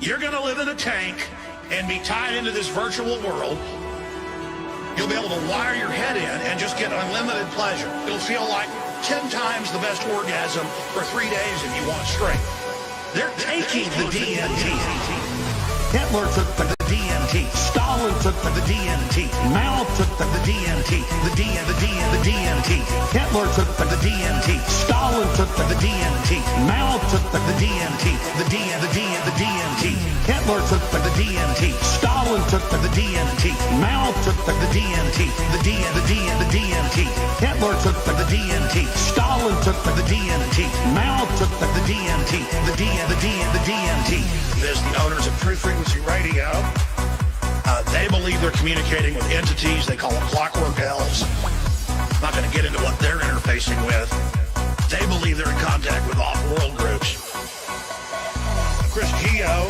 You're going to live in a tank and be tied into this virtual world. You'll be able to wire your head in and just get unlimited pleasure. It'll feel like 10 times the best orgasm for 3 days if you want straight. They're taking the DMT. Hitler took the DMT. Stalin took the DMT. Mao took the DMT. The DMT. Hitler took the DMT. Stalin took the DMT. Mao took the DMT. The DMT. Hitler took the DMT. Stalin took the DMT. Mao took the DMT. The DMT. Hitler took the DMT. Stalin took the DMT. Mao took the DMT. The DMT. There's the owners of Truth Frequency Radio. They believe they're communicating with entities. They call them clockwork elves. I'm not going to get into what they're interfacing with. They believe they're in contact with off-world groups. Chris Gio,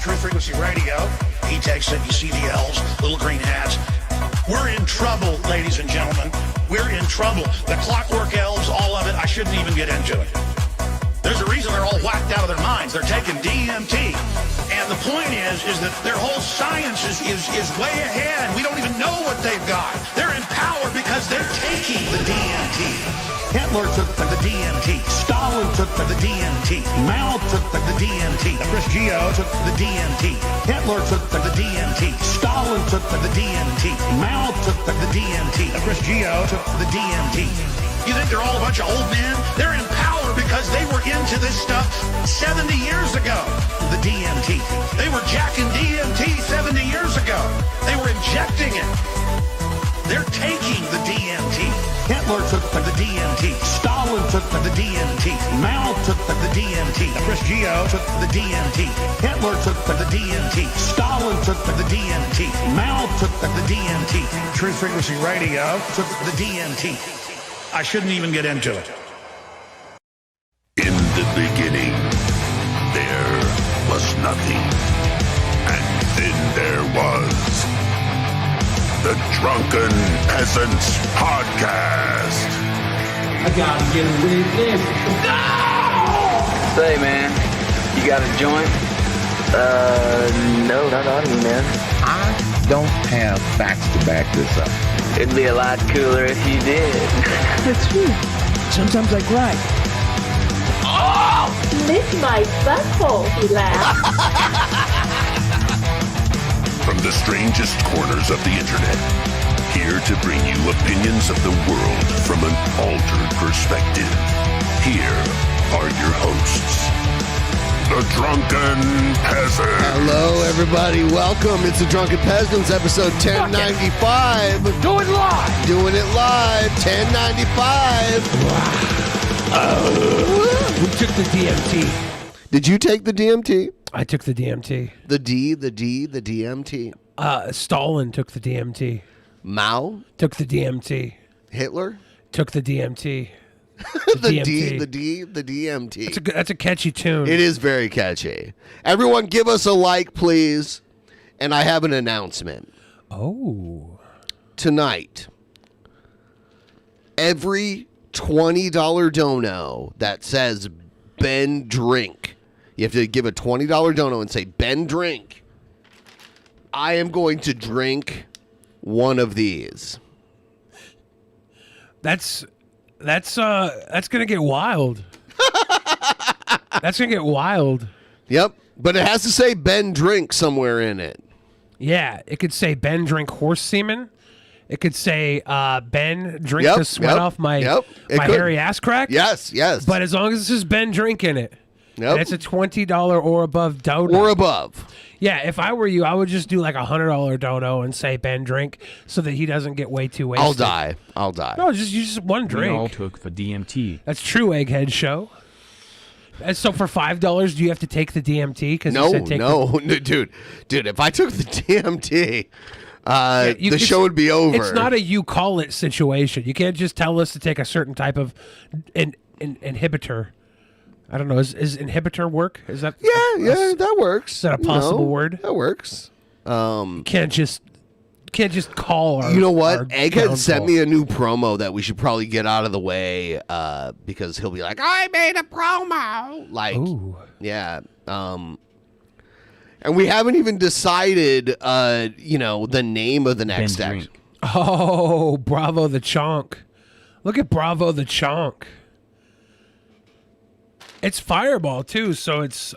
Truth Frequency Radio, he takes it. You see the elves, little green hats. We're in trouble, ladies and gentlemen. We're in trouble. The clockwork elves, all of it, I shouldn't even get into it. There's a reason they're all whacked out of their minds. They're taking DMT. And the point is that their whole science is way ahead. We don't even know what they've got. They're in power because they're taking the DMT. Hitler took the DMT. Stalin took the DMT. Mao took the DMT. Chris Gio took the DMT. Hitler took the DMT. Stalin took the DMT. Mao took the DMT. Chris Gio took the DMT. You think they're all a bunch of old men? They're in power because they were into this stuff 70 years ago. The DMT. They were jacking DMT 70 years ago. They were injecting it. They're taking the DMT. Hitler took the DMT. Stalin took the DMT. Mao took the DMT. Chris Gio took the DMT. Hitler took the DMT. Stalin took the DMT. Mao took the DMT. Truth Frequency Radio took the DMT. I shouldn't even get into it. In the beginning, there was nothing. And then there was the Drunken Peasants Podcast. I gotta get rid of this. No! Say, man, you got a joint? No, not on me, man. I don't have facts to back this up. It'd be a lot cooler if you did. That's true. Sometimes I cry. Oh! Lick my butthole, he laughed. From the strangest corners of the internet, here to bring you opinions of the world from an altered perspective. Here are your hosts, the Drunken Peasants. Hello, everybody. Welcome. It's the Drunken Peasants, episode 1095. Do it live. Doing it live, 1095. We took the DMT. Did you take the DMT? I took the DMT. The DMT. Stalin took the DMT. Mao? Took the DMT. Hitler? Took the DMT. The DMT. That's a catchy tune. It is very catchy. Everyone give us a like, please. And I have an announcement. Oh. Tonight, every $20 dono that says Ben Drink, you have to give a $20 dono and say Ben Drink. I am going to drink one of these. That's gonna get wild. That's gonna get wild. Yep, but it has to say Ben Drink somewhere in it. Yeah, it could say Ben Drink horse semen. It could say Ben Drink the sweat off my hairy ass crack. Yes. But as long as it says Ben Drink in it, and it's a $20 or above dono. Or above. Yeah, if I were you, I would just do like $100 dono and say Ben Drink so that he doesn't get way too wasted. I'll die. No, just one drink. We all took the DMT. That's true, Egghead Show. And so for $5, do you have to take the DMT? No, dude. If I took the DMT, the show would be over. It's not a you call it situation. You can't just tell us to take a certain type of inhibitor. I don't know. Is inhibitor work? Is that that works. Is that a possible word? That works. You can't just call our. You know what? Our Egghead sent me a new promo that we should probably get out of the way because he'll be like, I made a promo. Like, ooh. Yeah. And we haven't even decided, the name of the next act. Oh, Bravo the Chonk. Look at Bravo the Chonk. It's Fireball, too, so it's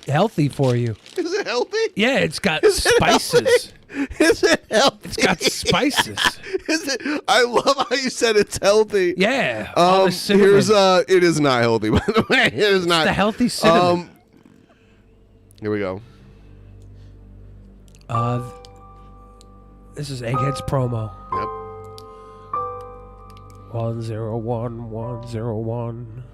healthy for you. Is it healthy? Yeah, it's got spices. Is it healthy? It's got spices. Is it? I love how you said it's healthy. Yeah. all the cinnamon. Here's it is not healthy, by the way. It is not. The healthy cinnamon. Here we go. This is Egghead's promo. Yep. 101101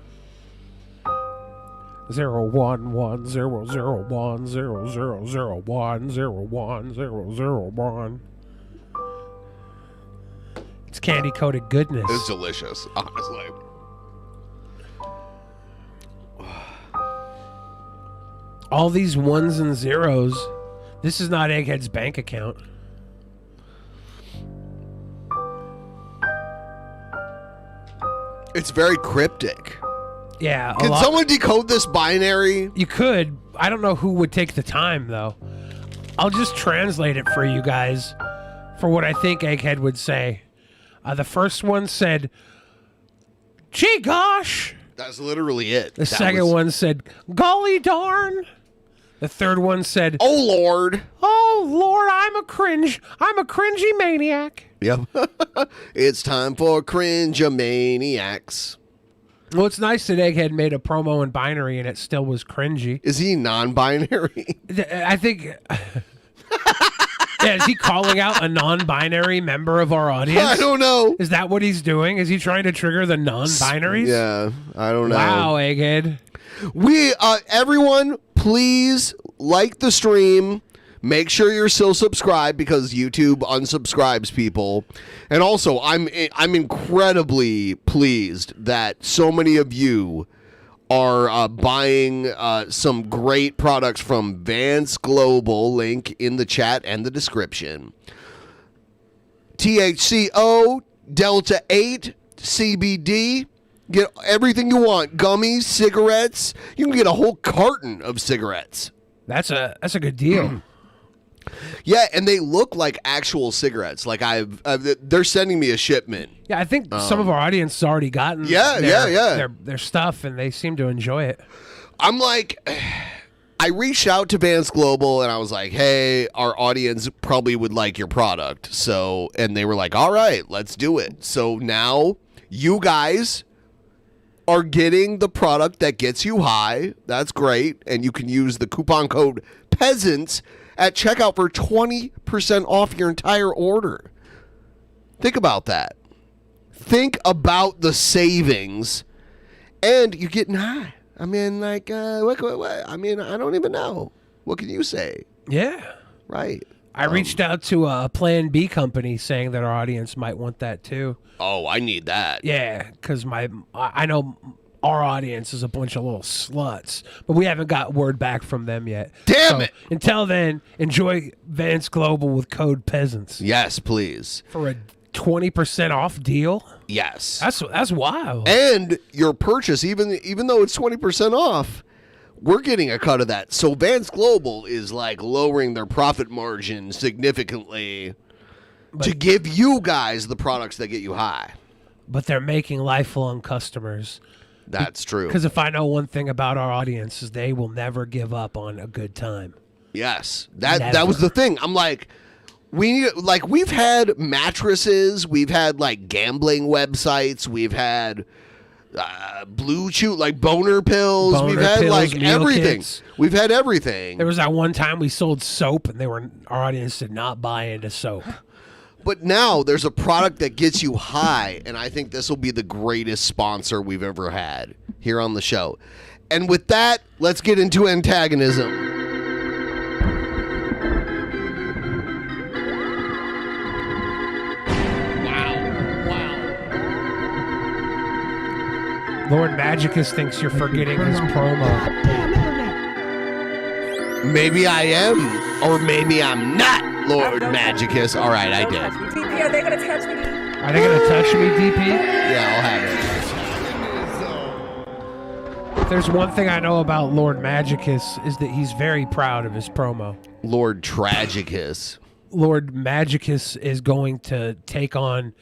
01100100010001001. It's candy coated goodness. It's delicious, honestly. All these ones and zeros. This is not Egghead's bank account. It's very cryptic. Yeah. Can someone decode this binary? You could. I don't know who would take the time, though. I'll just translate it for you guys for what I think Egghead would say. The first one said, "Gee gosh." That's literally it. The second one said, "Golly darn." The third one said, "Oh Lord." "Oh Lord, I'm a cringy maniac." Yep. It's time for cringe-a-maniacs. Well, it's nice that Egghead made a promo in binary and it still was cringy. Is he non-binary? I think... Yeah, is he calling out a non-binary member of our audience? I don't know. Is that what he's doing? Is he trying to trigger the non-binaries? Yeah, I don't know. Wow, Egghead. Everyone, please like the stream. Make sure you're still subscribed because YouTube unsubscribes people. And also, I'm incredibly pleased that so many of you are buying some great products from Vance Global, link in the chat and the description. THCO, Delta 8, CBD. Get everything you want. Gummies, cigarettes. You can get a whole carton of cigarettes. That's a good deal. Yeah, and they look like actual cigarettes. Like they're sending me a shipment. Yeah, I think some of our audience has already gotten their stuff, and they seem to enjoy it. I'm like, I reached out to Vance Global, and I was like, hey, our audience probably would like your product. So, and they were like, all right, let's do it. So now you guys are getting the product that gets you high. That's great. And you can use the coupon code PEASANTS at checkout for 20% off your entire order. Think about that. Think about the savings, and you're getting high. I mean, like, what? I mean, I don't even know. What can you say? Yeah. Right. I reached out to a Plan B company saying that our audience might want that too. Oh, I need that. Yeah, because I know our audience is a bunch of little sluts, but we haven't got word back from them yet. Damn it! Until then, enjoy Vance Global with code PEASANTS. Yes, please. For a 20% off deal? Yes. That's wild. And your purchase, even though it's 20% off, we're getting a cut of that. So Vance Global is like lowering their profit margin significantly to give you guys the products that get you high. But they're making lifelong customers. That's true. Because if I know one thing about our audience is they will never give up on a good time. Yes. That was the thing. I'm like, we've had mattresses, we've had like gambling websites, we've had Blue Chew, like boner pills, we've had pills, like meal everything. kits. We've had everything. There was that one time we sold soap and our audience did not buy into soap. But now there's a product that gets you high, and I think this will be the greatest sponsor we've ever had here on the show. And with that, let's get into antagonism. Lord Magicus thinks you're forgetting his promo. Maybe I am, or maybe I'm not, Lord Magicus. All right, I did. DP, are they gonna touch me? Are they going to touch me, DP? Yeah, I'll have it. there's one thing I know about Lord Magicus is that he's very proud of his promo. Lord Tragicus. Lord Magicus is going to take on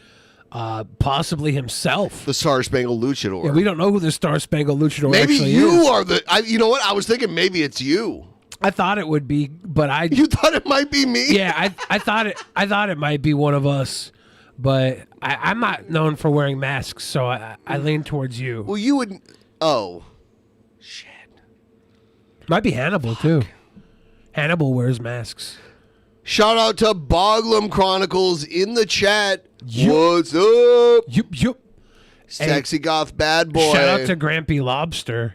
possibly himself. The Star Spangled Luchador. Yeah, we don't know who the Star Spangled Luchador maybe actually you is. are the... you know what? I was thinking maybe it's you. I thought it would be, but I... You thought it might be me? Yeah, I thought it might be one of us, but I'm not known for wearing masks, so I lean towards you. Well, you would... Oh. Shit. Might be Hannibal, too. Hannibal wears masks. Shout out to Boglum Chronicles in the chat. Yup. What's up? Yup. Sexy goth bad boy. Shout out to Grampy Lobster.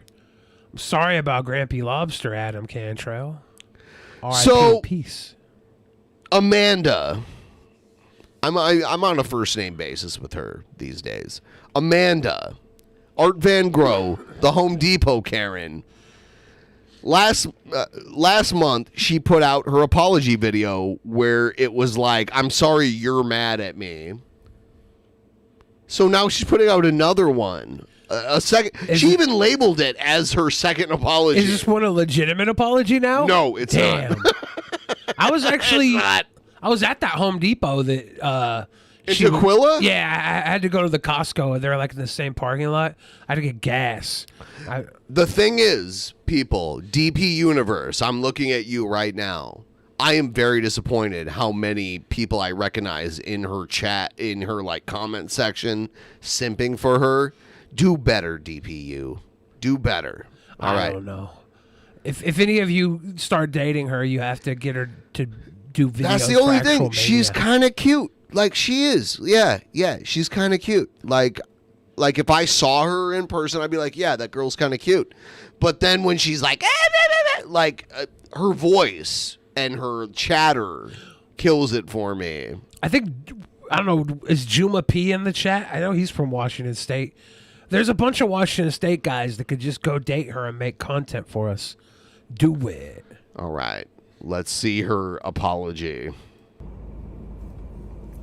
I'm sorry about Grampy Lobster, Adam Cantrell. So- peace. Amanda. I'm on a first name basis with her these days. Amanda. ArtVanGrow, the Home Depot Karen. Last month, she put out her apology video where it was like, I'm sorry you're mad at me. So now she's putting out another one. A second. She even labeled it as her second apology. Is this one a legitimate apology now? No, it's Damn. not. I was actually... It's not. I was at that Home Depot that... In Tequila? Yeah, I had to go to the Costco, and they're like in the same parking lot. I had to get gas. The thing is, people, DP Universe, I'm looking at you right now. I am very disappointed how many people I recognize in her chat, in her like comment section, simping for her. Do better, DPU. Do better. All right. I don't know. If any of you start dating her, you have to get her to do videos. That's the only for thing. Actual She's Mania. kind of cute. Like she is. Yeah, she's kind of cute. Like if I saw her in person, I'd be like, yeah, that girl's kind of cute. But then when she's like, her voice and her chatter kills it for me. I don't know, is Juma P in the chat? I know he's from Washington State. There's a bunch of Washington State guys that could just go date her and make content for us. Do it. All right. Let's see her apology.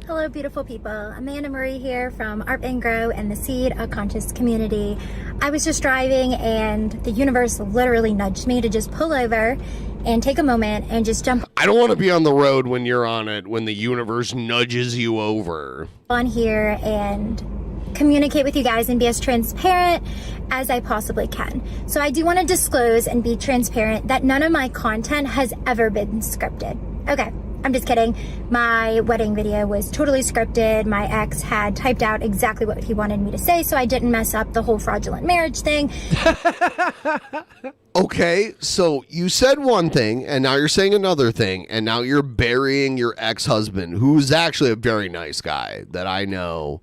Hello, beautiful people. Amanda Marie here from ArtVanGrow and the Seed of Conscious community. I was just driving and the universe literally nudged me to just pull over and take a moment and just jump I don't want to be on the road when you're on it, when the universe nudges you over. on here and communicate with you guys and be as transparent as I possibly can. So I do want to disclose and be transparent that none of my content has ever been scripted. Okay. I'm just kidding. My wedding video was totally scripted. My ex had typed out exactly what he wanted me to say, so I didn't mess up the whole fraudulent marriage thing. Okay, so you said one thing, and now you're saying another thing, and now you're burying your ex-husband, who's actually a very nice guy that I know,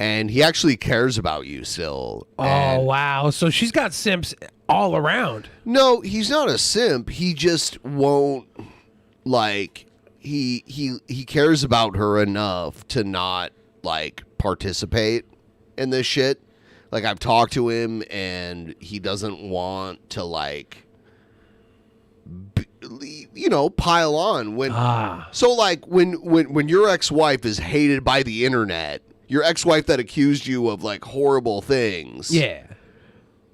and he actually cares about you still. Oh, wow. So she's got simps all around. No, he's not a simp. He just won't, like... He cares about her enough to not like participate in this shit. Like I've talked to him and he doesn't want to like pile on so like when your ex-wife is hated by the internet, your ex-wife that accused you of like horrible things. Yeah.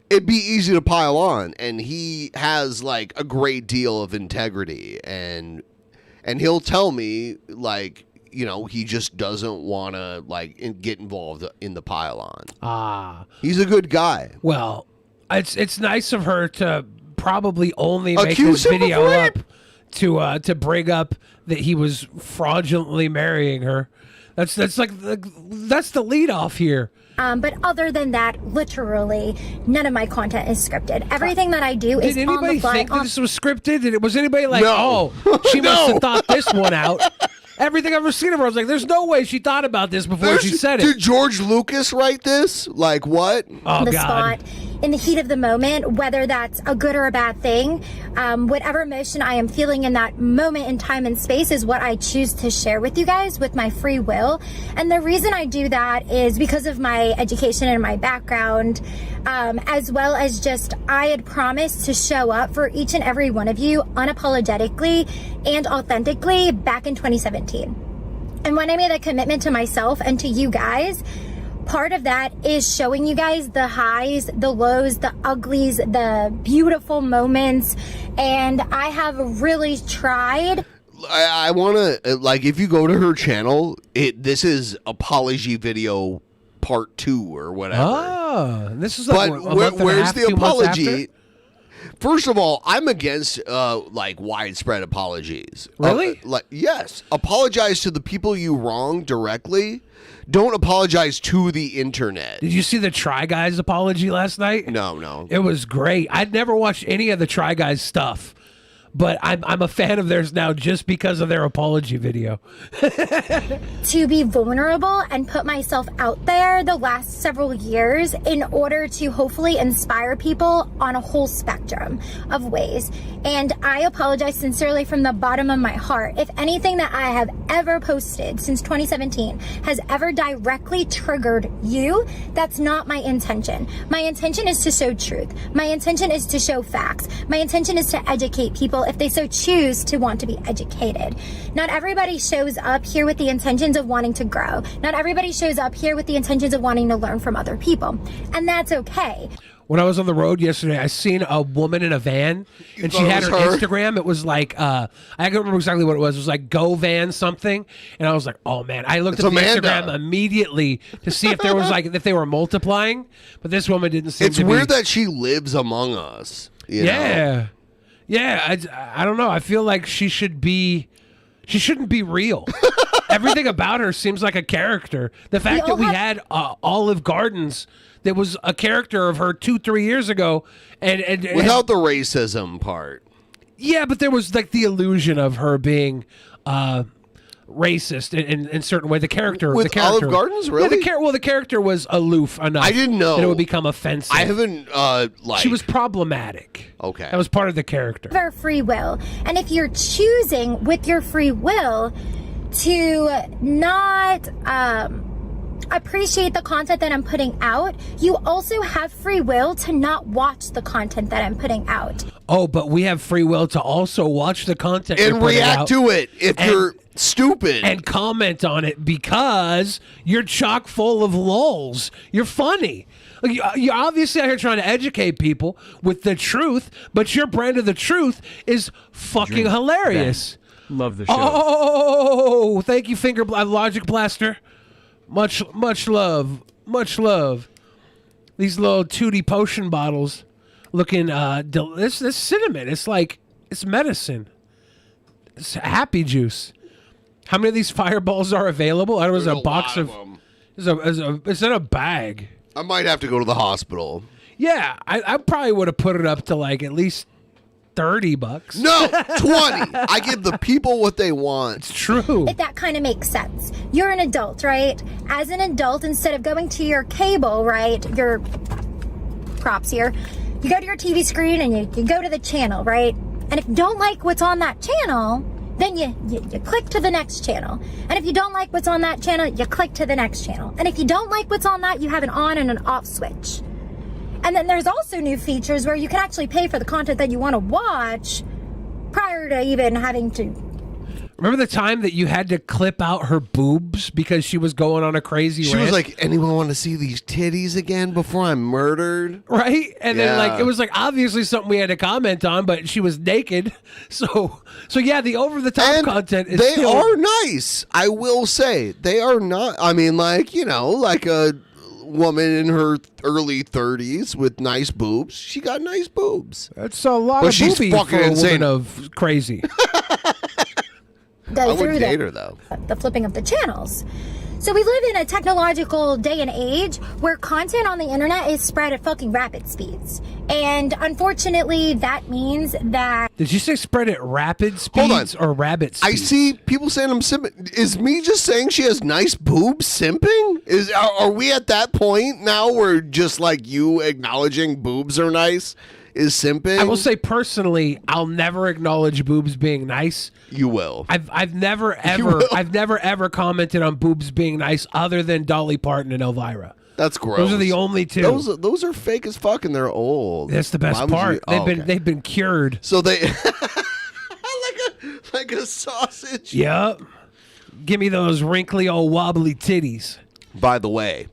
It'd be easy to pile on, and he has like a great deal of integrity and he'll tell me, like, he just doesn't want to, like, get involved in the pile-on. He's a good guy. Well, it's nice of her to probably only make Accuse this him of video rape? up to bring up that he was fraudulently marrying her. That's the lead off here. But other than that, literally, none of my content is scripted. Everything that I do is Did on the anybody fly. think that this was scripted? Was anybody like, No. oh, she must No. have thought this one out? Everything I've ever seen of her, I was like, there's no way she thought about this before she said it. Did George Lucas write this? Like, what? Oh, the God. spot in the heat of the moment, whether that's a good or a bad thing. Whatever emotion I am feeling in that moment in time and space is what I choose to share with you guys with my free will. And the reason I do that is because of my education and my background, as well as just I had promised to show up for each and every one of you unapologetically and authentically back in 2017. And when I made that commitment to myself and to you guys, part of that is showing you guys the highs, the lows, the uglies, the beautiful moments. And I have really tried. I want to, like, if you go to her channel, this is apology video part 2 or whatever. Oh, this is like but where's the apology? First of all, I'm against like widespread apologies. Really? Yes. Apologize to the people you wronged directly. Don't apologize to the internet. Did you see the Try Guys apology last night? No. It was great. I'd never watched any of the Try Guys stuff, but I'm a fan of theirs now just because of their apology video. To be vulnerable and put myself out there the last several years in order to hopefully inspire people on a whole spectrum of ways. And I apologize sincerely from the bottom of my heart. If anything that I have ever posted since 2017 has ever directly triggered you, that's not my intention. My intention is to show truth. My intention is to show facts. My intention is to educate people if they so choose to want to be educated. Not everybody shows up here with the intentions of wanting to grow. Not everybody shows up here with the intentions of wanting to learn from other people. And that's okay. When I was on the road yesterday, I seen a woman in a van, and she had her Instagram. It was like, I can't remember exactly what it was. It was like Go Van something. And I was like, oh man. I looked at the Instagram immediately to see if there was like, if they were multiplying. But this woman didn't seem to be. It's weird that she lives among us. You know? Yeah, I don't know. I feel like she shouldn't be real. Everything about her seems like a character. The fact that we had Olive Gardens that was a character of her 2-3 years ago, and without the racism part. Yeah, but there was like the illusion of her being racist in certain way. The character with Olive Gardens, really? Yeah, the character was aloof enough. I didn't know that it would become offensive. I haven't she was problematic. Okay, that was part of the character. Our free will, and if you're choosing with your free will to not appreciate the content that I'm putting out, you also have free will to not watch the content that I'm putting out. Oh, but we have free will to also watch the content and react to it if you're stupid and comment on it because you're chock full of lulls. You're funny. You're obviously out here trying to educate people with the truth, but your brand of the truth is fucking hilarious. Love the show. Oh, thank you, Logic Blaster. Much love. These little Tootie potion bottles looking this cinnamon. It's medicine. It's happy juice. How many of these fireballs are available? There was a box of them. It's in a bag. I might have to go to the hospital. Yeah, I probably would have put it up to like at least $30. No, 20. I give the people what they want. It's true. If that kind of makes sense. You're an adult, right? As an adult, instead of going to your cable, right, your props here, you go to your TV screen and you go to the channel, right? And if you don't like what's on that channel, then you click to the next channel. And if you don't like what's on that channel, you click to the next channel. And if you don't like what's on that, you have an on and an off switch. And then there's also new features where you can actually pay for the content that you want to watch prior to even having to. Remember the time that you had to clip out her boobs because she was going on a crazy rant? She was like, anyone want to see these titties again before I'm murdered? Right? And then like it was like obviously something we had to comment on, but she was naked. So yeah, the over-the-top content is they are nice. I will say. They are not, I mean, like, you know, like a woman in her early 30s with nice boobs. She got nice boobs. That's a lot of she's boobie fucking for a insane. woman of crazy. Go I through would date her, though. The flipping of the channels. So we live in a technological day and age where content on the internet is spread at fucking rapid speeds. And unfortunately, that means that... Did you say spread at rapid speeds or rabbit speeds? I see people saying I'm simping. Is me just saying she has nice boobs simping? Are we at that point now where just like you acknowledging boobs are nice is simping? I will say personally, I'll never acknowledge boobs being nice. You will. I've never ever commented on boobs being nice other than Dolly Parton and Elvira. That's gross. Those are the only two. Those are fake as fuck and they're old. That's the best part. They've been cured. So they like a sausage. Yep. Give me those wrinkly old wobbly titties. By the way,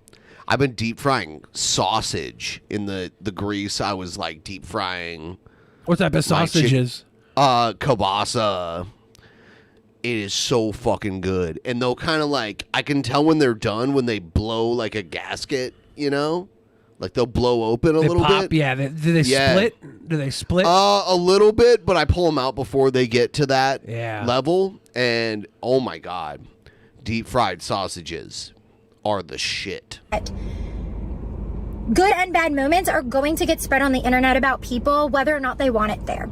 I've been deep frying sausage in the grease. I was like deep frying. What type of sausages? Kielbasa. It is so fucking good. And they'll kind of like, I can tell when they're done when they blow like a gasket, you know? Like they'll blow open a little bit. Yeah. Do they split? Do they split? A little bit, but I pull them out before they get to that Yeah. level. And oh my God, deep fried sausages are the shit. Good and bad moments are going to get spread on the internet about people, whether or not they want it there.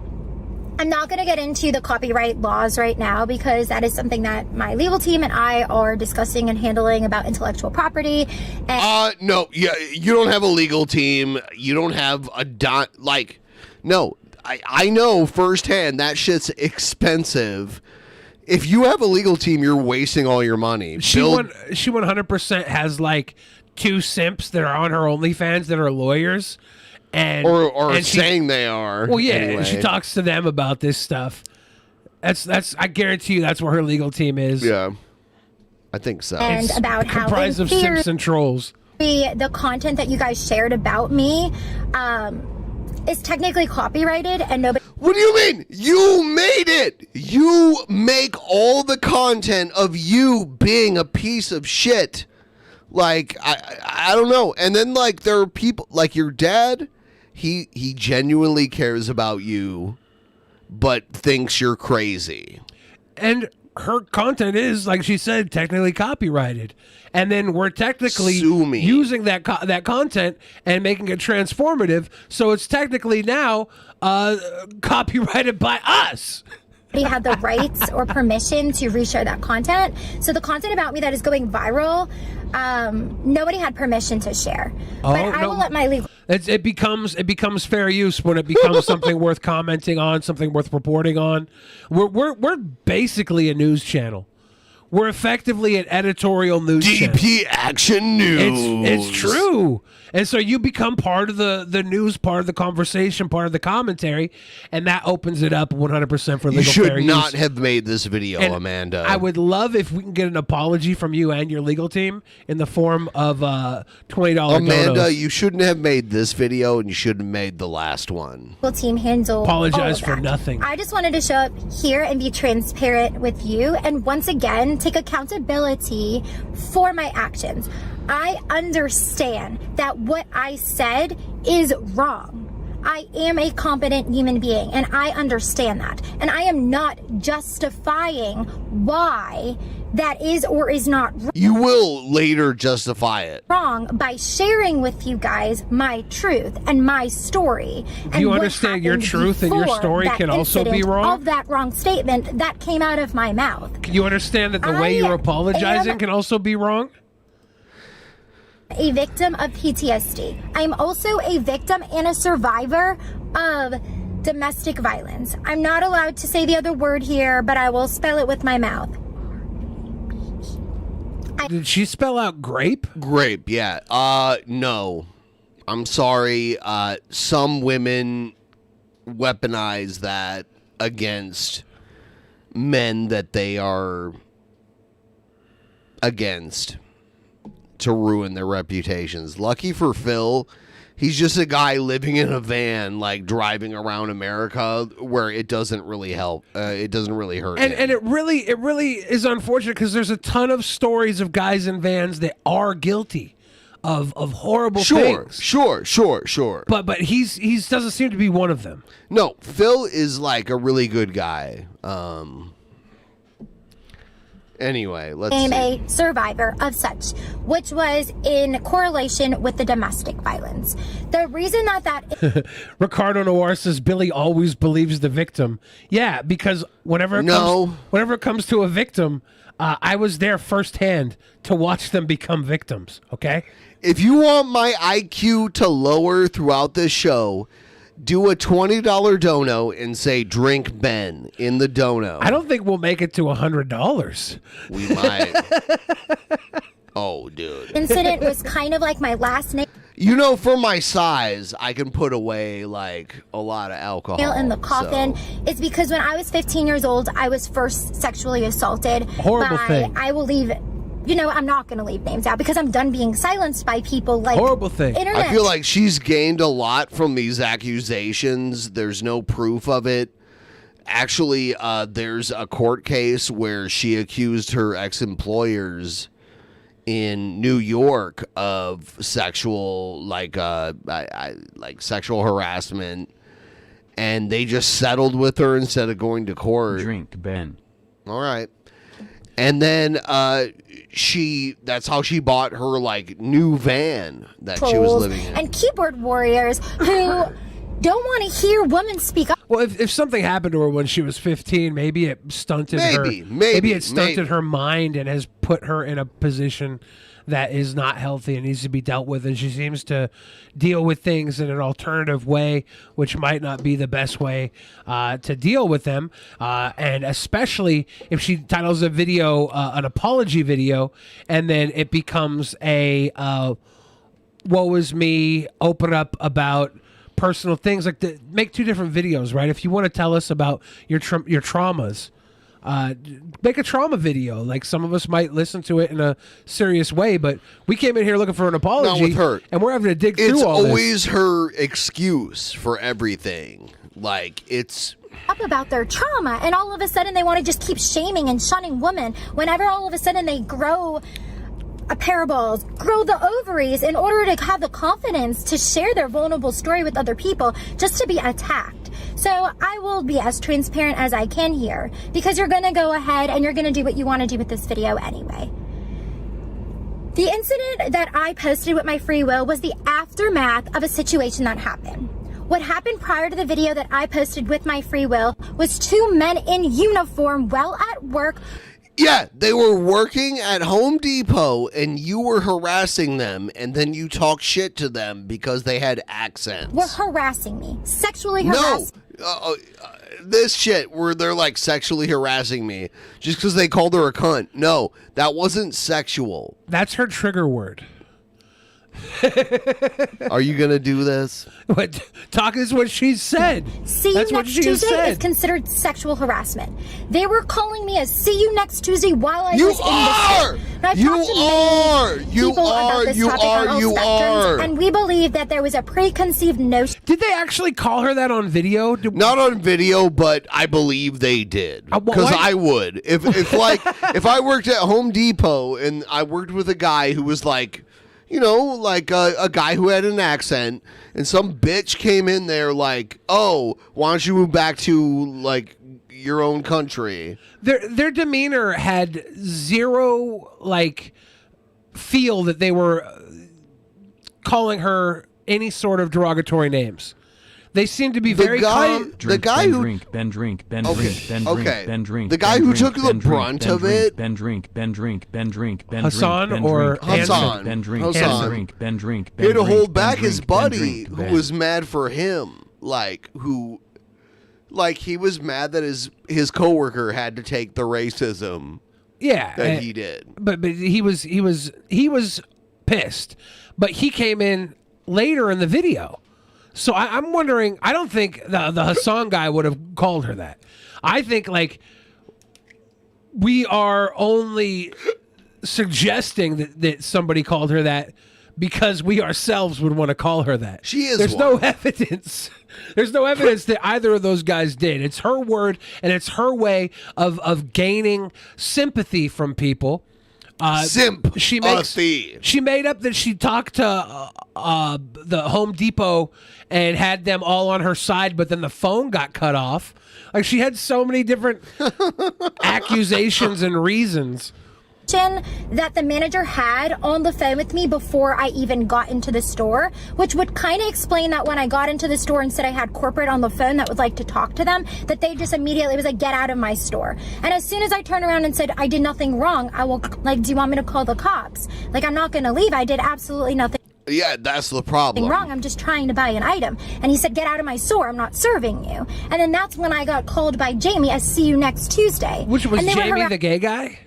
I'm not going to get into the copyright laws right now because that is something that my legal team and I are discussing and handling about intellectual property. And No, yeah, you don't have a legal team. You don't have a no, I know firsthand that shit's expensive. If you have a legal team, you're wasting all your money. She 100% has like 2 simps that are on her OnlyFans that are lawyers. And saying they are. Well, yeah, anyway. and she talks to them about this stuff. That's I guarantee you that's where her legal team is. Yeah, I think so. And It's about how comprised of simps and trolls. the content that you guys shared about me is technically copyrighted and nobody. What do you mean? You made it. You make all the content of you being a piece of shit. Like I don't know. And then like there are people like your dad. He genuinely cares about you, but thinks you're crazy. And her content is, like she said, technically copyrighted. And then we're technically using that content and making it transformative. So it's technically now copyrighted by us. He had the rights or permission to reshare that content. So the content about me that is going viral, nobody had permission to share. But I will let my legal. It becomes fair use when it becomes something worth commenting on, something worth reporting on. We're basically a news channel. We're effectively an editorial news channel. DP Action News. It's true. And so you become part of the news, part of the conversation, part of the commentary, and that opens it up 100% for legal fair use. You should not have made this video, And Amanda. I would love if we can get an apology from you and your legal team in the form of $20 Amanda, donos. you shouldn't have made this video, and you shouldn't have made the last one. Team handle. Apologize all of for that. nothing. I just wanted to show up here and be transparent with you, and once again take accountability for my actions. I understand that what I said is wrong. I am a competent human being, and I understand that. And I am not justifying why that is or is not You will later justify it. wrong by sharing with you guys my truth and my story. Do you understand your truth and your story can also be wrong? Of that wrong statement that came out of my mouth. Can you understand that the way you're apologizing can also be wrong? A victim of PTSD. I'm also a victim and a survivor of domestic violence. I'm not allowed to say the other word here, but I will spell it with my mouth. Did she spell out grape? Grape, yeah. No. I'm sorry. Some women weaponize that against men that they are against to ruin their reputations. Lucky for Phil, he's just a guy living in a van, like driving around America, where it doesn't really help. It doesn't really hurt him. And it really is unfortunate because there's a ton of stories of guys in vans that are guilty of horrible things. Sure. But he doesn't seem to be one of them. No, Phil is like a really good guy. Anyway, let's I'm see. a survivor of such, which was in correlation with the domestic violence. The reason that Ricardo Noir says Billy always believes the victim. Yeah, because whenever it comes to a victim, I was there firsthand to watch them become victims. Okay. If you want my IQ to lower throughout this show, do a $20 dono and say "Drink Ben" in the dono. I don't think we'll make it to $100. We might. Oh, dude. incident was kind of like my last name. You know, for my size, I can put away like a lot of alcohol. Nail in the coffin. so- It's because when I was 15 years old, I was first sexually assaulted Horrible by, thing. I will leave you know, I'm not going to leave names out because I'm done being silenced by people like Horrible thing. internet. I feel like she's gained a lot from these accusations. There's no proof of it. Actually, there's a court case where she accused her ex-employers in New York of sexual, like sexual harassment, and they just settled with her instead of going to court. Drink, Ben. All right. And then that's how she bought her like new van that she was living in. And keyboard warriors who don't want to hear women speak up. Well, if something happened to her when she was 15, maybe it stunted her. Maybe it stunted her mind and has put her in a position that is not healthy and needs to be dealt with. And she seems to deal with things in an alternative way, which might not be the best way to deal with them. And especially if she titles a video an apology video, and then it becomes a woe is me, open up about personal things. Like, make two different videos, right? If you want to tell us about your traumas, make a trauma video. Like, some of us might listen to it in a serious way, but we came in here looking for an apology. Not with her. And we're having to dig through all It's this. always her excuse for everything. Like, it's... up about their trauma, and all of a sudden they want to just keep shaming and shunning women whenever all of a sudden they grow a pair of balls, grow the ovaries in order to have the confidence to share their vulnerable story with other people, just to be attacked. So I will be as transparent as I can here, because you're going to go ahead and you're going to do what you want to do with this video anyway. The incident that I posted with my free will was the aftermath of a situation that happened. What happened prior to the video that I posted with my free will was two men in uniform while at work. Yeah, they were working at Home Depot and you were harassing them, and then you talk shit to them because they had accents. Were harassing me, sexually harassing. No, this shit where they're like sexually harassing me just because they called her a cunt. No, that wasn't sexual. That's her trigger word. Are you gonna do this? What? Talk is what she said. See That's you what next she Tuesday said. is considered sexual harassment. They were calling me a "see you next Tuesday" while I You was are! in the store. You are! You are! You are! You are! And we believe that there was a preconceived notion. Did they actually call her that on video? Not on video, but I believe they did. Because I would. If like if I worked at Home Depot and I worked with a guy who was like, you know, like a guy who had an accent, and some bitch came in there like, oh, why don't you move back to like your own country? Their demeanor had zero like feel that they were calling her any sort of derogatory names. They seemed to be very calm. The guy who drink, Ben drink, Ben drink, Ben drink, Ben drink. The guy who took the brunt of it. Ben drink, Ben drink, Ben drink, Ben drink. Hassan or Hassan. Ben drink, Hassan. Ben drink, Ben drink. He had to hold back his buddy who was mad for him, like he was mad that his coworker had to take the racism. Yeah, that he did. But he was pissed. But he came in later in the video. So I'm wondering, I don't think the Hassan guy would have called her that. I think, like, we are only suggesting that somebody called her that because we ourselves would want to call her that. She is There's one. no evidence. There's no evidence that either of those guys did. It's her word, and it's her way of gaining sympathy from people. She made up that she talked to the Home Depot and had them all on her side, but then the phone got cut off. Like, she had so many different accusations and reasons That the manager had on the phone with me before I even got into the store, which would kind of explain that when I got into the store and said I had corporate on the phone that would like to talk to them, that they just immediately was like, get out of my store. And as soon as I turned around and said I did nothing wrong, I will, like, do you want me to call the cops? Like, I'm not going to leave. I did absolutely nothing. Yeah, that's the problem. Wrong. I'm just trying to buy an item. And he said, get out of my store. I'm not serving you. And then that's when I got called by Jamie. I see you next Tuesday. Which was And they were Jamie, the gay guy?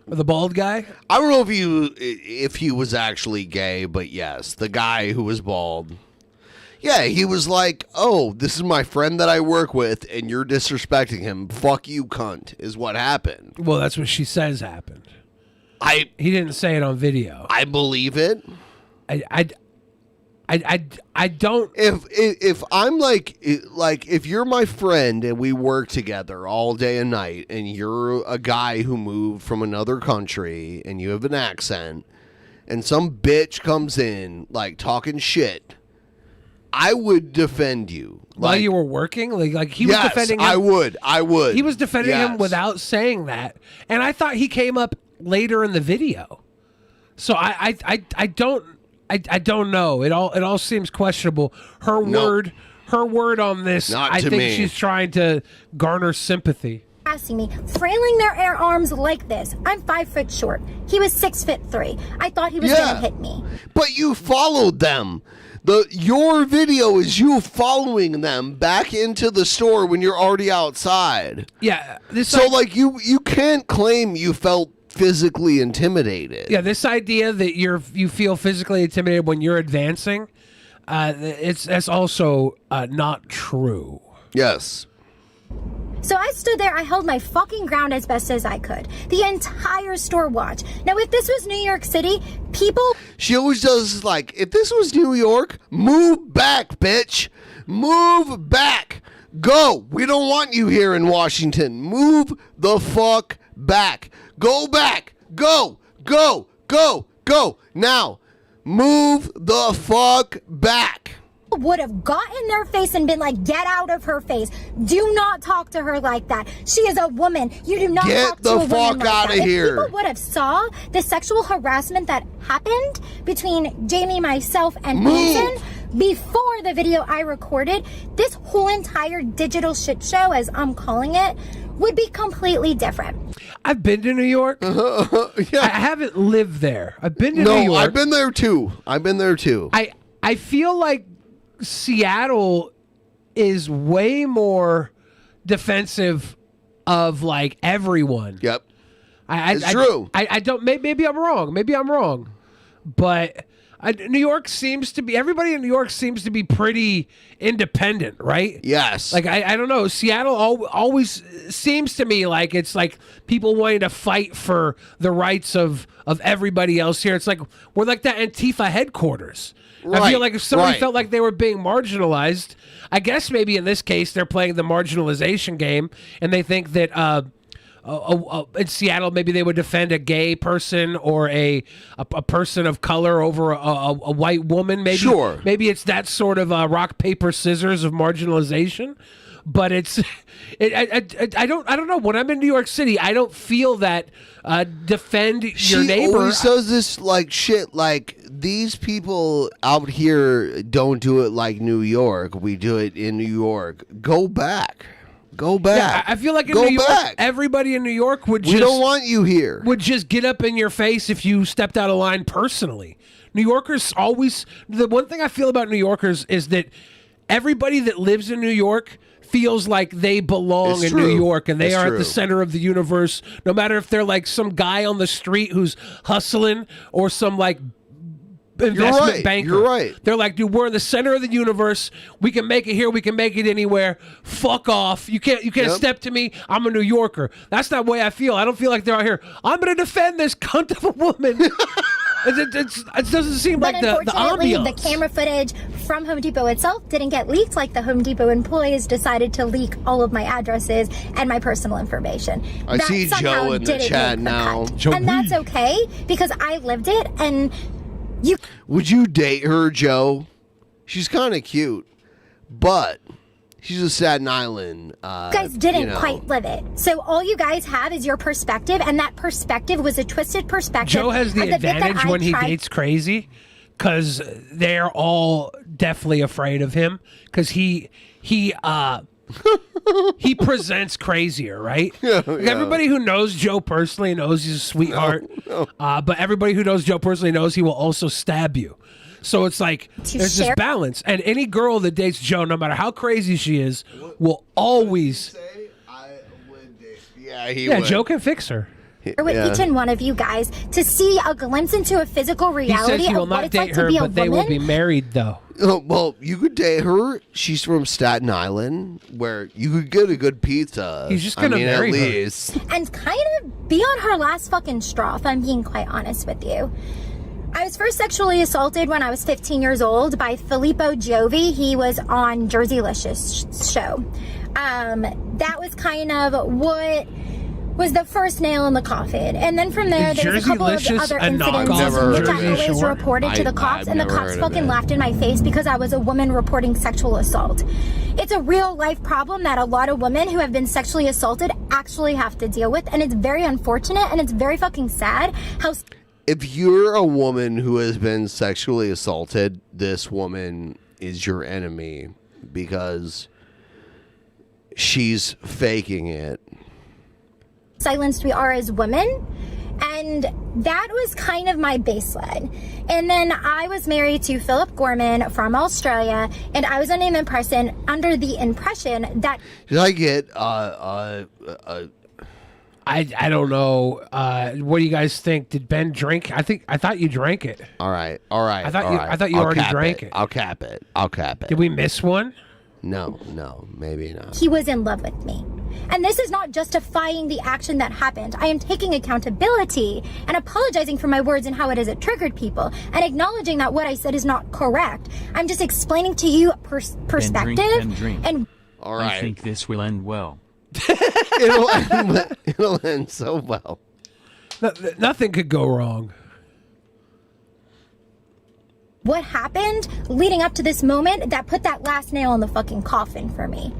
Or the bald guy? I don't know if he was actually gay, but yes, the guy who was bald. Yeah, he was like, oh, this is my friend that I work with, and you're disrespecting him. Fuck you, cunt, is what happened. Well, that's what she says happened. He didn't say it on video. I believe it. I don't. If I'm like if you're my friend and we work together all day and night, and you're a guy who moved from another country and you have an accent, and some bitch comes in like talking shit, I would defend you. While you were working, like he was defending him. I would. He was defending him without saying that, and I thought he came up later in the video. So I don't know. It all seems questionable. Her word on this. I think she's trying to garner sympathy. Asking me, frailing their arms like this. I'm 5 foot short. He was 6'3". I thought he was gonna hit me. But you followed them. Your video is you following them back into the store when you're already outside. Yeah. You can't claim you felt physically intimidated. Yeah, this idea that you feel physically intimidated when you're advancing, that's also not true. Yes. So I stood there, I held my fucking ground as best as I could. The entire store watched. Now, if this was New York City, people... She always does like, if this was New York, move back, bitch. Move back. Go. We don't want you here in Washington. Move the fuck back. Go back. Go. Go. Go. Go. Now, move the fuck back. Would have got in their face and been like, get out of her face. Do not talk to her like that. She is a woman. You do not talk to a woman like that. Get the fuck out of here. If people would have saw the sexual harassment that happened between Jamie, myself, and Ethan before the video I recorded, this whole entire digital shit show, as I'm calling it, would be completely different. I've been to New York. I haven't lived there. I've been to New York. No, I've been there too. I feel like Seattle is way more defensive of like everyone. Yep. It's true. I don't. Maybe I'm wrong. But New York seems to be. Everybody in New York seems to be pretty independent, right? Yes. Like I don't know. Seattle always seems to me like it's like people wanting to fight for the rights of everybody else here. It's like we're like that Antifa headquarters. Right, I feel like if somebody felt like they were being marginalized, I guess maybe in this case they're playing the marginalization game, and they think that in Seattle maybe they would defend a gay person or a person of color over a white woman. Maybe, sure. Maybe it's that sort of rock paper scissors of marginalization. But I don't know. When I'm in New York City, I don't feel that defend your neighbor. She always does this like shit. Like these people out here don't do it like New York. We do it in New York. Go back. Go back. Yeah, I feel like in New York, everybody in New York would just... We don't want you here. Would just get up in your face if you stepped out of line personally. New Yorkers always... The one thing I feel about New Yorkers is that everybody that lives in New York feels like they belong in New York and they are at the center of the universe, no matter if they're like some guy on the street who's hustling or some like investment banker. You're right. They're like, dude, we're in the center of the universe. We can make it here. We can make it anywhere. Fuck off. You can't step to me. I'm a New Yorker. That's not the way I feel. I don't feel like they're out here. I'm going to defend this cunt of a woman. It doesn't seem like the ambiance. The camera footage from Home Depot itself didn't get leaked like the Home Depot employees decided to leak all of my addresses and my personal information. I see Joe in the chat now. And that's okay because I lived it and Would you date her, Joe? She's kind of cute, but she's a Staten Island. You guys didn't quite live it. So all you guys have is your perspective, and that perspective was a twisted perspective. He has the advantage when he dates crazy because they're all definitely afraid of him because he presents crazier, right? Yeah. Everybody who knows Joe personally knows he's a sweetheart. But everybody who knows Joe personally knows he will also stab you. So it's like there's this balance. And any girl that dates Joe, no matter how crazy she is, will always... Yeah, he would. Joe can fix her. with each and one of you guys to see a glimpse into a physical He says reality he will of what not it's like date to her, be a but they will woman. be married, though. Oh, well, you could date her. She's from Staten Island, where you could get a good pizza. He's just gonna marry at her. least. And kind of be on her last fucking straw, if I'm being quite honest with you. I was first sexually assaulted when I was 15 years old by Filippo Jovi. He was on Jerseylicious show. That was kind of what was the first nail in the coffin. And then from there, there was a couple of Jerseylicious other a incidents knockoff which I Jersey always Shore? reported to the cops, I've and the never cops heard of fucking it. laughed in my face because I was a woman reporting sexual assault. It's a real life problem that a lot of women who have been sexually assaulted actually have to deal with, and it's very unfortunate, and it's very fucking sad how... If you're a woman who has been sexually assaulted, this woman is your enemy because she's faking it. silenced we are as women, and that was kind of my baseline. And then I was married to Philip Gorman from Australia, and I was under the impression that Did I get I don't know. What do you guys think? Did Ben drink? I thought you drank it. All right. I thought you I'll already cap drank it. I'll cap it. I'll cap it. Did we miss one? No, maybe not. he was in love with me. And this is not justifying the action that happened. I am taking accountability and apologizing for my words and how it is it triggered people, and acknowledging that what I said is not correct. I'm just explaining to you perspective. Ben drink. And All right. I think this will end well. It'll end so well. Nothing could go wrong. what happened leading up to this moment that put that last nail in the fucking coffin for me.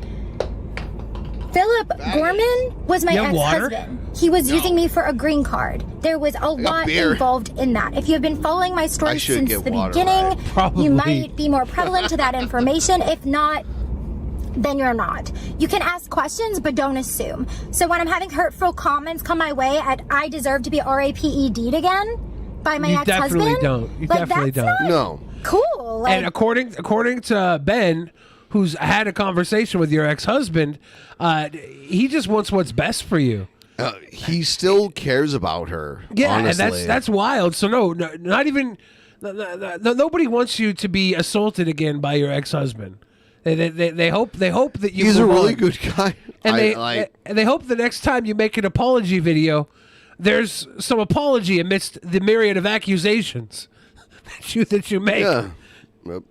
Philip Gorman was my You have water? ex-husband. He was using me for a green card. There was a lot beer. involved in that. If you have been following my story should since get the water, beginning, right? Probably. you might be more prevalent to that information. If not, then you're not. You can ask questions, but don't assume. So when I'm having hurtful comments come my way at I deserve to be RAPED'd again by my You ex-husband, definitely don't. You like, definitely that's don't. not No. cool. Like, And according to Ben, who's had a conversation with your ex-husband, he just wants what's best for you. He still cares about her. Yeah, honestly. and that's wild. So no, not even nobody wants you to be assaulted again by your ex-husband. They hope that you. He's a move really on. good guy. And I they hope the next time you make an apology video, there's some apology amidst the myriad of accusations that you make. yeah. Yep.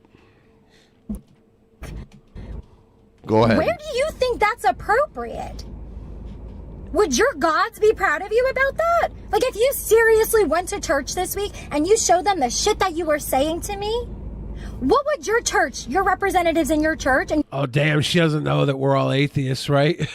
Go ahead. where do you think that's appropriate? Would your gods be proud of you about that? Like, if you seriously went to church this week and you showed them the shit that you were saying to me, what would your church, your representatives in your church, and Oh damn, she doesn't know that we're all atheists, right?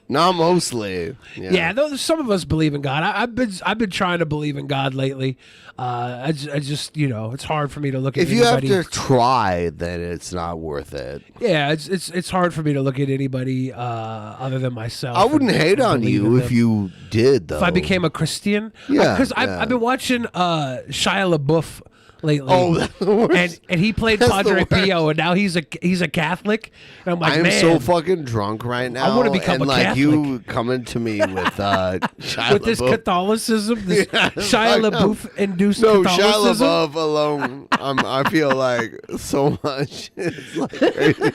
Not mostly. Yeah, though some of us believe in God. I've been trying to believe in God lately. I just it's hard for me to look at If you have anybody. to try, then it's not worth it. Yeah, it's hard for me to look at anybody other than myself. I wouldn't and hate on believe in you if them. you did, though. If I became a Christian. Yeah, because yeah. I've been watching Shia LaBeouf lately. Oh, that's the worst. and he played That's the Padre worst. Pio, and now he's a Catholic. And I'm like, I am man, so fucking drunk right now. wanna become and a like you Catholic. coming to me with Shia with this LaBeouf. Catholicism, this Yeah, Shia I know. LaBeouf induced No, Shia Catholicism. LaBeouf alone. I feel like so much. It's like crazy.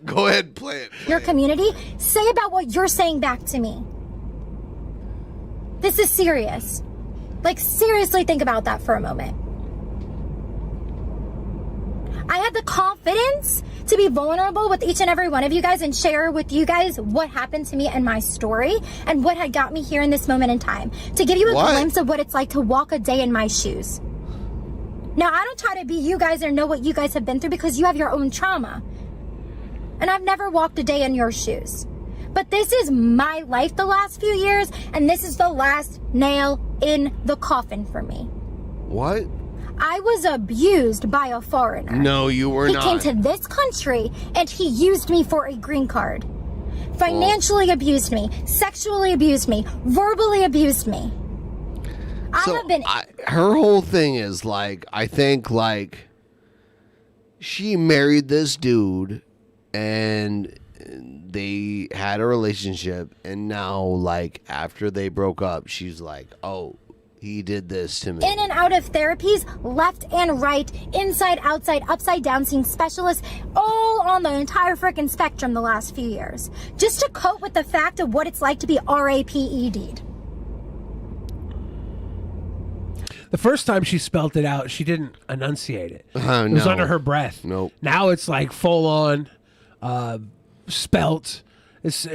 Go ahead, play it. your community say about what you're saying back to me? This is serious. Like, seriously think about that for a moment. I had the confidence to be vulnerable with each and every one of you guys and share with you guys what happened to me and my story and what had got me here in this moment in time. To give you a What? glimpse of what it's like to walk a day in my shoes. Now, I don't try to be you guys or know what you guys have been through because you have your own trauma. And I've never walked a day in your shoes. But this is my life the last few years, and this is the last nail in the coffin for me. What? I was abused by a foreigner. No, you were He not. came to this country and he used me for a green card. Financially abused me, sexually abused me, verbally abused me. I have been her whole thing is like, I think like she married this dude and they had a relationship, and now, like, after they broke up, she's like, oh, he did this to me. In and out of therapies, left and right, inside, outside, upside down, seeing specialists, all on the entire freaking spectrum the last few years. Just to cope with the fact of what it's like to be RAPED'd. The first time she spelt it out, she didn't enunciate it. It was No. under her breath. Nope. Now it's like full on spelt. It's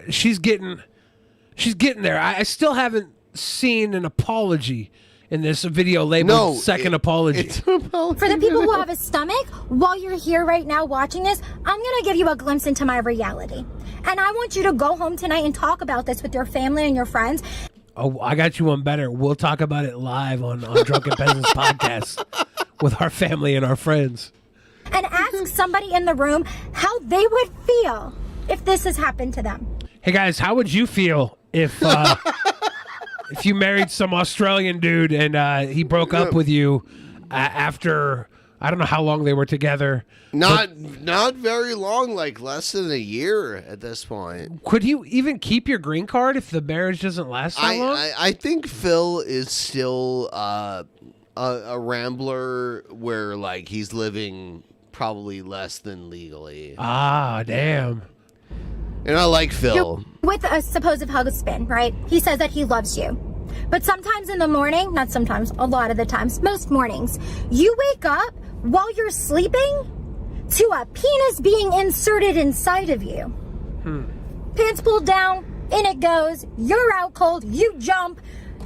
she's getting there. I still haven't seen an apology in this video labeled second apology. It's an apology. For the people who have a stomach, while you're here right now watching this, I'm going to give you a glimpse into my reality. And I want you to go home tonight and talk about this with your family and your friends. Oh, I got you one better. We'll talk about it live on Drunken Peasants podcast with our family and our friends. And ask somebody in the room how they would feel if this has happened to them. Hey guys, how would you feel if if you married some Australian dude and he broke up with you after, I don't know how long they were together? Not very long, like less than a year at this point. Could you even keep your green card if the marriage doesn't last that long? I think Phil is still a rambler where, like, he's living probably less than legally. Ah, damn. And I like Phil. You're with a supposed husband, right? He says that he loves you. But sometimes in the morning, not sometimes, a lot of the times, most mornings, you wake up while you're sleeping to a penis being inserted inside of you. Pants pulled down, in it goes, you're out cold, you jump,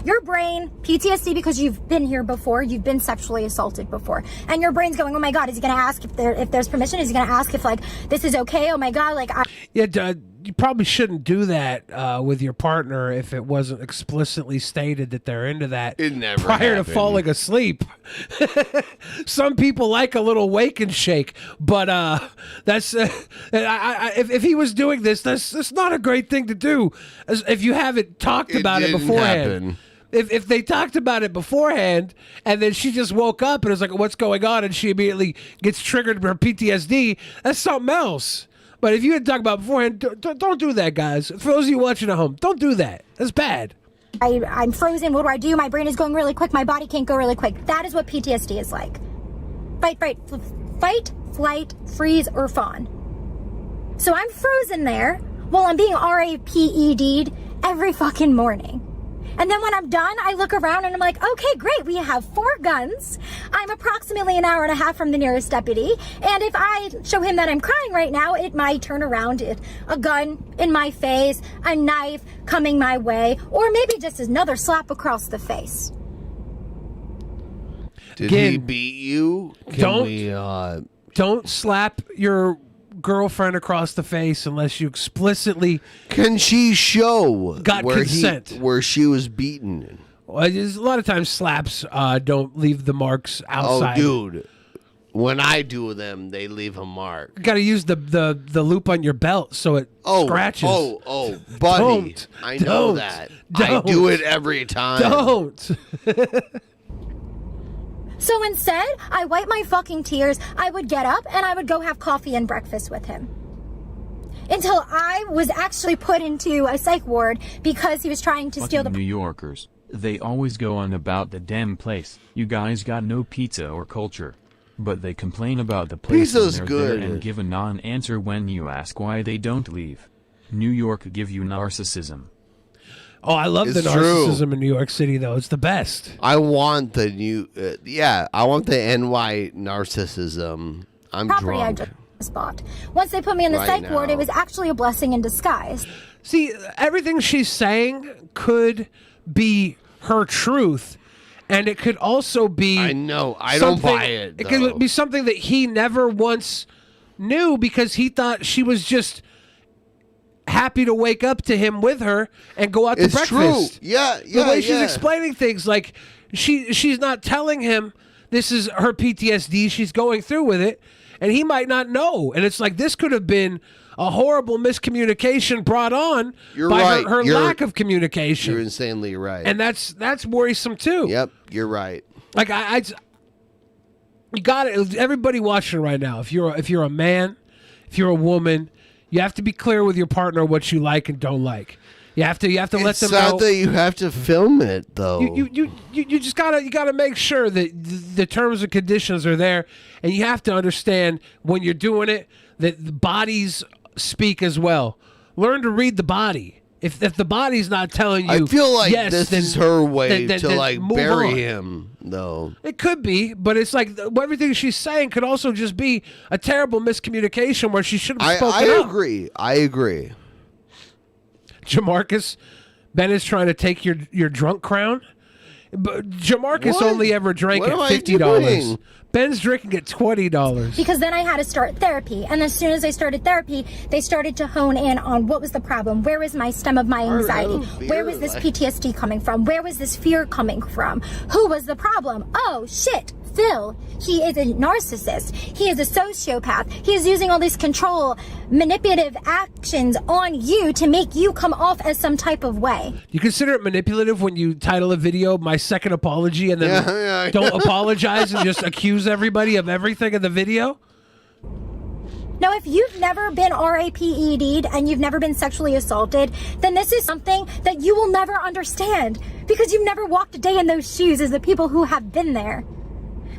your brain, PTSD because you've been here before, you've been sexually assaulted before, and your brain's going, oh my God, is he going to ask if there's permission? Is he going to ask if, like, this is okay? Oh my God, like, Yeah, you probably shouldn't do that with your partner if it wasn't explicitly stated that they're into that It never prior happened. to falling asleep. Some people like a little wake and shake, but that's if he was doing this, that's not a great thing to do. If you haven't talked about it didn't beforehand. happen. If they talked about it beforehand and then she just woke up and was like, what's going on? And she immediately gets triggered by her PTSD, that's something else. But if you had talked about it beforehand, don't do that, guys. For those of you watching at home, don't do that. That's bad. I'm frozen. What do? My brain is going really quick. My body can't go really quick. That is what PTSD is like. Fight, flight, freeze, or fawn. So I'm frozen there while I'm being RAPED'd every fucking morning. And then when I'm done, I look around and I'm like, okay, great. We have 4 guns. I'm approximately an hour and a half from the nearest deputy. And if I show him that I'm crying right now, it might turn around. A gun in my face, a knife coming my way, or maybe just another slap across the face. Did he beat you? Don't slap your girlfriend across the face unless you explicitly Can she show got consent where she was beaten? Well, there's a lot of times slaps don't leave the marks outside. Oh, dude. When I do them, they leave a mark. You got to use the loop on your belt so it scratches. Oh, buddy. Don't. I know Don't. that. Don't. I do it every time. Don't. So instead, I wipe my fucking tears, I would get up, and I would go have coffee and breakfast with him. Until I was actually put into a psych ward because he was trying to steal the... New Yorkers, they always go on about the damn place. You guys got no pizza or culture. But they complain about the place Pizza's when they're there good. and give a non-answer when you ask why they don't leave. New York give you narcissism. Oh, I love the It's true. narcissism in New York City, though. It's the best. I want the new... I want the NY narcissism. I'm property I drunk. just bought. Once they put me in the Right psych ward, now. it was actually a blessing in disguise. See, everything she's saying could be her truth, and it could also be... I know. I don't something- buy it, It though. could be something that he never once knew because he thought she was just happy to wake up to him with her and go out to It's breakfast. true. Yeah. The way she's explaining things, like she's not telling him this is her PTSD, she's going through with it, and he might not know. And it's like this could have been a horrible miscommunication brought on You're by right. her You're- lack of communication. You're insanely right. And that's worrisome too. Yep, you're right. Like you got it. Everybody watching right now, if you're a man, if you're a woman, You have to be clear with your partner what you like and don't like. You have to let them know. It's not that you have to film it though. You just gotta make sure that the terms and conditions are there, and you have to understand when you're doing it that the bodies speak as well. Learn to read the body. If the body's not telling you, I feel like yes, this then, is her way then to like move bury on. him, though. It could be, but it's like everything she's saying could also just be a terrible miscommunication where she should have spoken I up. I agree. Jamarcus, Ben is trying to take your drunk crown. But Jamarcus What? only ever drank What am at I $50. doing? Ben's drinking at $20. Because then I had to start therapy. And as soon as I started therapy, they started to hone in on what was the problem. Where was my stem of my anxiety? Where was this PTSD coming from? Where was this fear coming from? Who was the problem? Oh, shit. Phil, he is a narcissist. He is a sociopath. He is using all these control, manipulative actions on you to make you come off as some type of way. You consider it manipulative when you title a video "My Second Apology" and then don't apologize and just accuse everybody of everything in the video? Now, if you've never been RAPED'd and you've never been sexually assaulted, then this is something that you will never understand because you've never walked a day in those shoes as the people who have been there.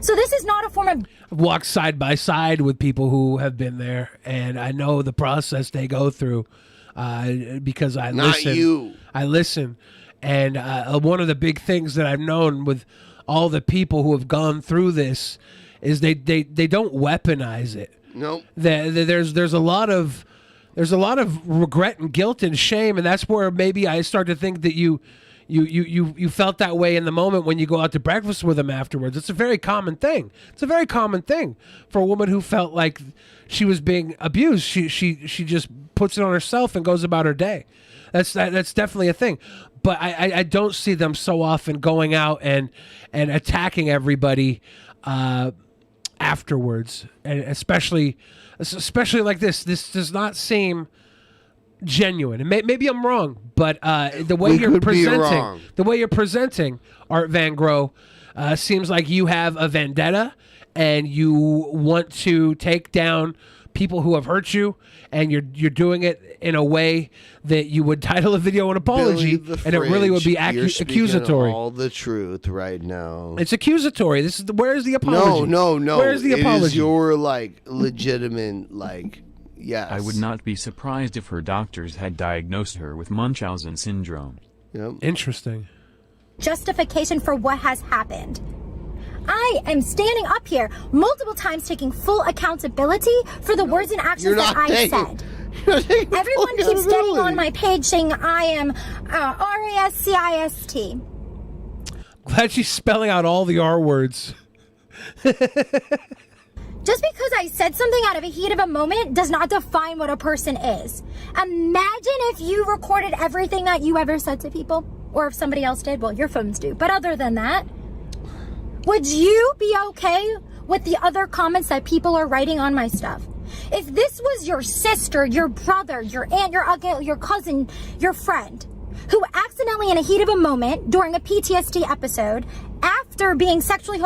So this is not a form of... I've walked side by side with people who have been there, and I know the process they go through because I listen. I listen. And one of the big things that I've known with all the people who have gone through this is they don't weaponize it. Nope. There's a lot of regret and guilt and shame, and that's where maybe I start to think that you felt that way in the moment when you go out to breakfast with them afterwards. It's a very common thing. It's a very common thing for a woman who felt like she was being abused. She just puts it on herself and goes about her day. That's definitely a thing. But I don't see them so often going out and attacking everybody afterwards, and especially like this. This does not seem genuine. And maybe I'm wrong, but the way you're presenting ArtVanGrow seems like you have a vendetta and you want to take down people who have hurt you, and you're doing it in a way that you would title a video an apology, and it really would be accusatory. All the truth right now. It's accusatory. Where's the apology? No. Where's the apology? It is your legitimate Yes. I would not be surprised if her doctors had diagnosed her with Munchausen syndrome. Yep. Interesting. Justification for what has happened. I am standing up here multiple times taking full accountability for the words and actions that I said. Everyone keeps getting on my page saying I am RASCIST. Glad she's spelling out all the R words. Just because I said something out of a heat of a moment does not define what a person is. Imagine if you recorded everything that you ever said to people, or if somebody else did. Well, your phones do. But other than that, would you be okay with the other comments that people are writing on my stuff? If this was your sister, your brother, your aunt, your uncle, your cousin, your friend, who accidentally in a heat of a moment during a PTSD episode, after being sexually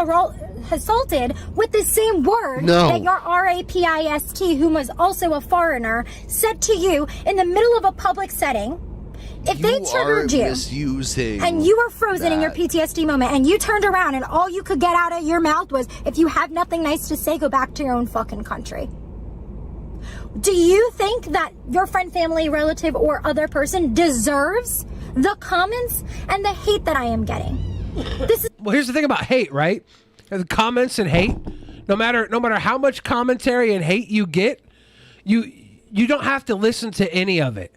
assaulted with the same word that your RAPIST, who was also a foreigner, said to you in the middle of a public setting, if they triggered you and you were frozen in your PTSD moment and you turned around and all you could get out of your mouth was, if you have nothing nice to say, go back to your own fucking country. Do you think that your friend, family, relative, or other person deserves the comments and the hate that I am getting? Well, here's the thing about hate, right? The comments and hate, no matter how much commentary and hate you get, you don't have to listen to any of it.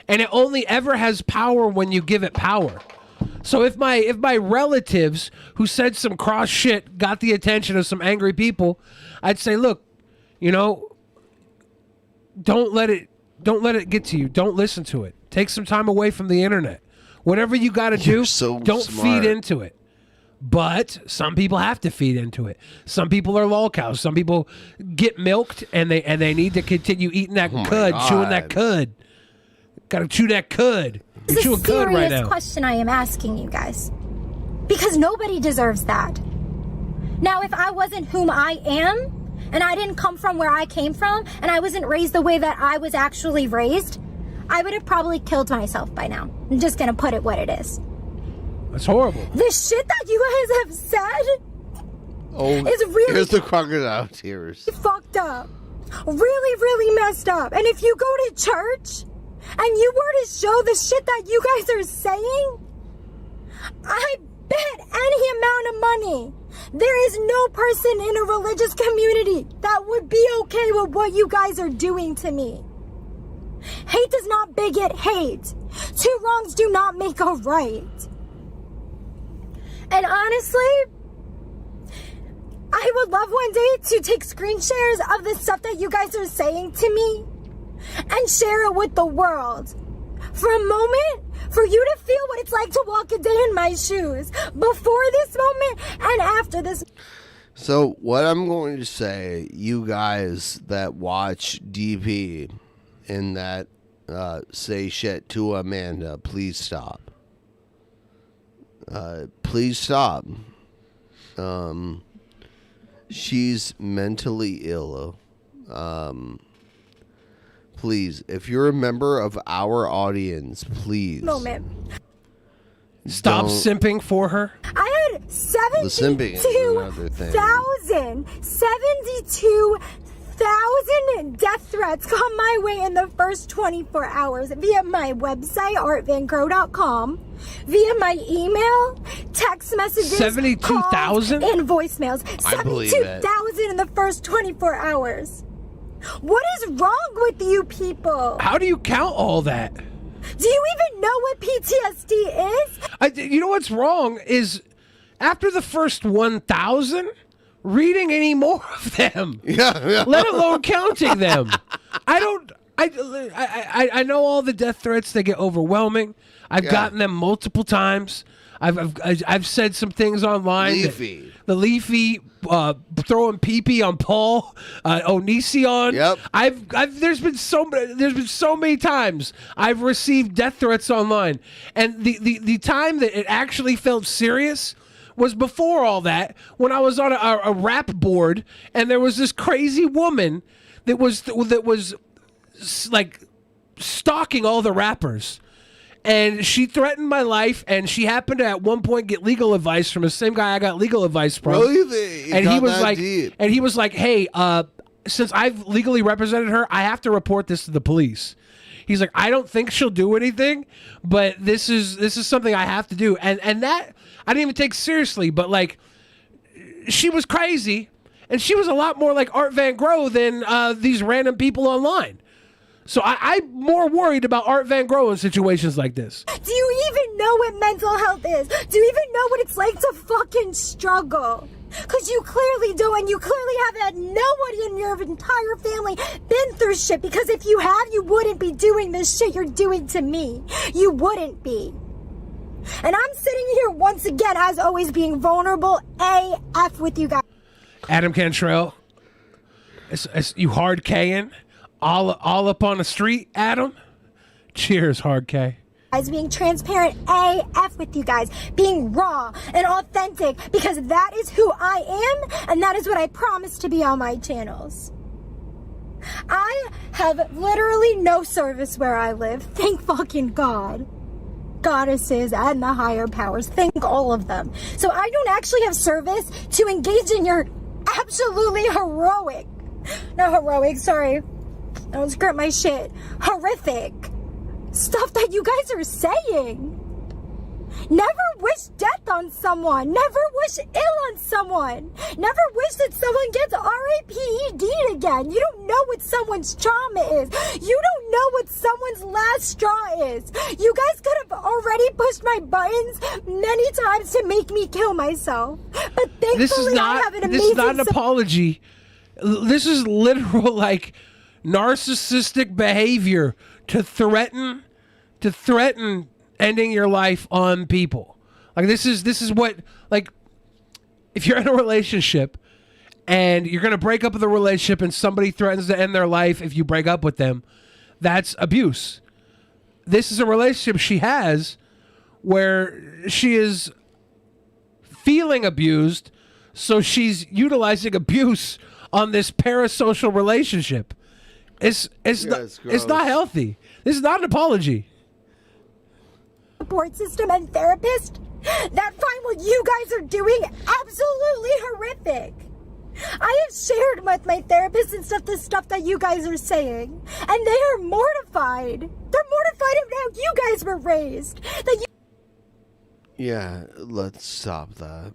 And it only ever has power when you give it power. So if my relatives who said some cross shit got the attention of some angry people, I'd say, look, don't let it get to you. Don't listen to it. Take some time away from the internet. Whatever you got to do, don't feed into it. But some people have to feed into it. Some people are lolcows. Some people get milked and they need to continue eating that cud, chewing that cud. Got to chew that cud. This is a serious question I am asking you guys. Because nobody deserves that. Now, if I wasn't whom I am, and I didn't come from where I came from, and I wasn't raised the way that I was actually raised, I would have probably killed myself by now. I'm just gonna put it what it is. That's horrible. The shit that you guys have said is really here's the crocodile tears. fucked up. Really, really messed up. And if you go to church and you were to show the shit that you guys are saying, I bet any amount of money there is no person in a religious community that would be okay with what you guys are doing to me. Hate does not beget hate. Two wrongs do not make a right. And honestly, I would love one day to take screen shares of the stuff that you guys are saying to me and share it with the world. For a moment, for you to feel what it's like to walk a day in my shoes before this moment and after this. So what I'm going to say, you guys that watch DP and that say shit to Amanda, please stop. Please stop. She's mentally ill. Please, if you're a member of our audience, please. Moment. Stop simping for her. I had 72,000 death threats come my way in the first 24 hours via my website, ArtVanGrow.com, via my email, text messages, 72,000? calls, and voicemails. I believe it. 72,000 in the first 24 hours. What is wrong with you people? How do you count all that? Do you even know what PTSD is? You know what's wrong is after the first 1,000, reading any more of them. Yeah. Let alone counting them. I know all the death threats. They get overwhelming. I've gotten them multiple times. I've said some things online. Leafy. The Leafy throwing pee-pee on Paul Onision. Yep. There's been so many times I've received death threats online, and the time that it actually felt serious was before all that, when I was on a rap board and there was this crazy woman that was like stalking all the rappers. And she threatened my life, and she happened to at one point get legal advice from the same guy I got legal advice from. Really? And he was like, "Hey, since I've legally represented her, I have to report this to the police." He's like, "I don't think she'll do anything, but this is something I have to do." And that I didn't even take seriously, but like, she was crazy, and she was a lot more like ArtVanGrow than these random people online. So I'm more worried about ArtVanGrow in situations like this. Do you even know what mental health is? Do you even know what it's like to fucking struggle? Because you clearly do, and you clearly have had nobody in your entire family been through shit. Because if you have, you wouldn't be doing this shit you're doing to me. You wouldn't be. And I'm sitting here once again, as always, being vulnerable AF with you guys. Adam Cantrell, you hard K-ing? All up on the street, Adam. Cheers, hard K. As being transparent AF with you guys, being raw and authentic, because that is who I am, and that is what I promise to be on my channels. I have literally no service where I live. Thank fucking God. Goddesses and the higher powers. Thank all of them. So I don't actually have service to engage in your absolutely heroic. No, heroic, sorry. Don't skirt my shit. Horrific stuff that you guys are saying. Never wish death on someone. Never wish ill on someone. Never wish that someone gets RAPED again. You don't know what someone's trauma is. You don't know what someone's last straw is. You guys could have already pushed my buttons many times to make me kill myself. But thankfully I have an amazing... This is not an apology. This is literal, like, narcissistic behavior to threaten ending your life on people. Like, this is what, like, if you're in a relationship and you're going to break up with a relationship and somebody threatens to end their life if you break up with them, that's abuse. This is a relationship she has where she is feeling abused, so she's utilizing abuse on this parasocial relationship. It's not healthy. This is not an apology. Support system and therapist that find what you guys are doing absolutely horrific. I have shared with my therapist and stuff the stuff that you guys are saying, and they are mortified. They're mortified of how you guys were raised. That you. Yeah, let's stop that.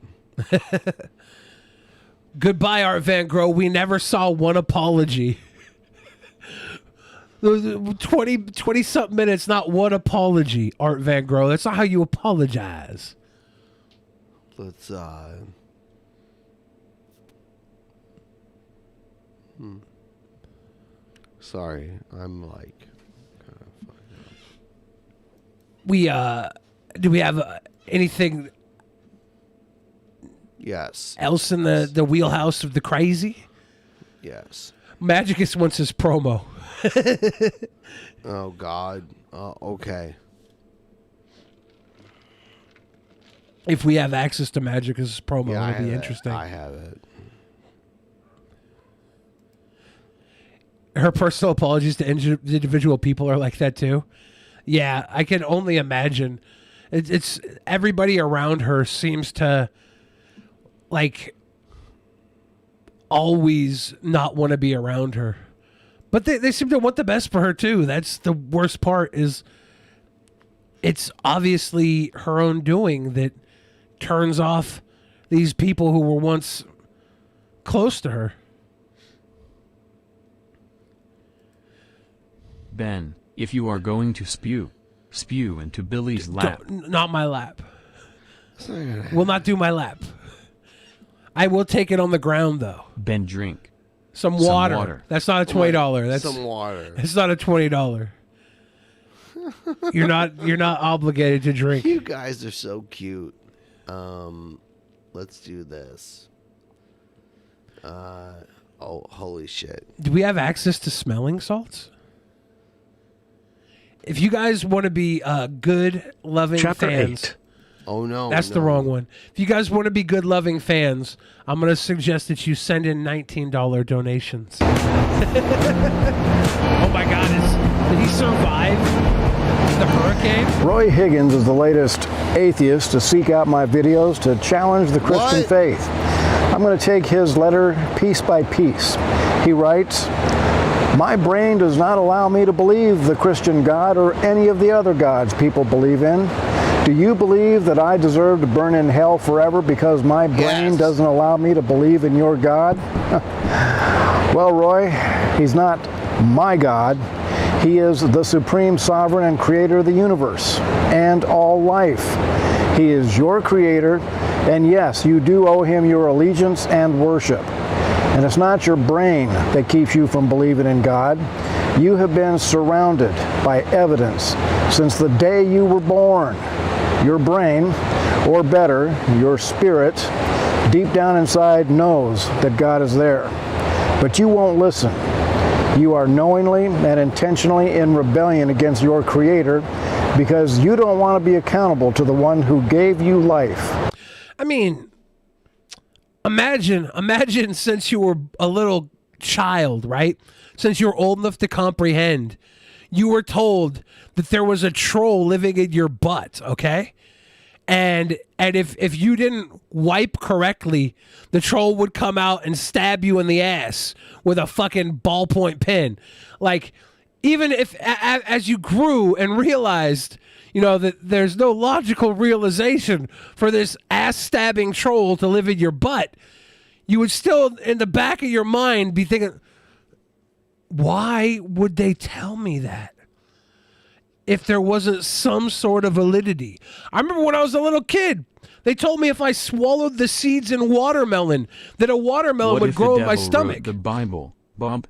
Goodbye, ArtVanGrow. We never saw one apology. 20 something minutes, not one apology, ArtVanGrow. That's not how you apologize. Let's Sorry, I'm like kind of fucked up. We do we have anything Yes. else in the wheelhouse of the crazy? Yes. Magicus wants his promo. Oh God. Okay. If we have access to Magicus' promo, Yeah, it'll be interesting. I have it. Her personal apologies to individual people are like that too. Yeah, I can only imagine. It's everybody around her seems to like always not want to be around her, but they seem to want the best for her too. That's the worst part. Is it's obviously her own doing that turns off these people who were once close to her. Ben, if you are going to spew into Billy's lap. Not my lap. Will not do my lap. I will take it on the ground though. Ben, drink some water. That's not a $20. That's some water. It's not a $20. You're not obligated to drink. You guys are so cute. Let's do this. Oh, holy shit. Do we have access to smelling salts? If you guys want to be good, loving Chapter fans. 8. Oh, no. That's the wrong one. If you guys want to be good, loving fans, I'm going to suggest that you send in $19 donations. Oh, my God. Did he survive the hurricane? Roy Higgins is the latest atheist to seek out my videos to challenge the Christian faith. I'm going to take his letter piece by piece. He writes, "My brain does not allow me to believe the Christian God or any of the other gods people believe in. Do you believe that I deserve to burn in hell forever because my brain doesn't allow me to believe in your God?" Well, Roy, he's not my God. He is the supreme sovereign and creator of the universe and all life. He is your creator, and yes, you do owe him your allegiance and worship. And it's not your brain that keeps you from believing in God. You have been surrounded by evidence since the day you were born. Your brain, or better, your spirit, deep down inside knows that God is there. But you won't listen. You are knowingly and intentionally in rebellion against your Creator because you don't want to be accountable to the one who gave you life. I mean, imagine since you were a little child, right? Since you were old enough to comprehend, you were told that there was a troll living in your butt, okay? And if you didn't wipe correctly, the troll would come out and stab you in the ass with a fucking ballpoint pen. Like, even if as you grew and realized, you know, that there's no logical realization for this ass-stabbing troll to live in your butt, you would still, in the back of your mind, be thinking, why would they tell me that? If there wasn't some sort of validity. I remember when I was a little kid, they told me if I swallowed the seeds in watermelon, that a watermelon would grow in my stomach. Wrote the Bible, Bob?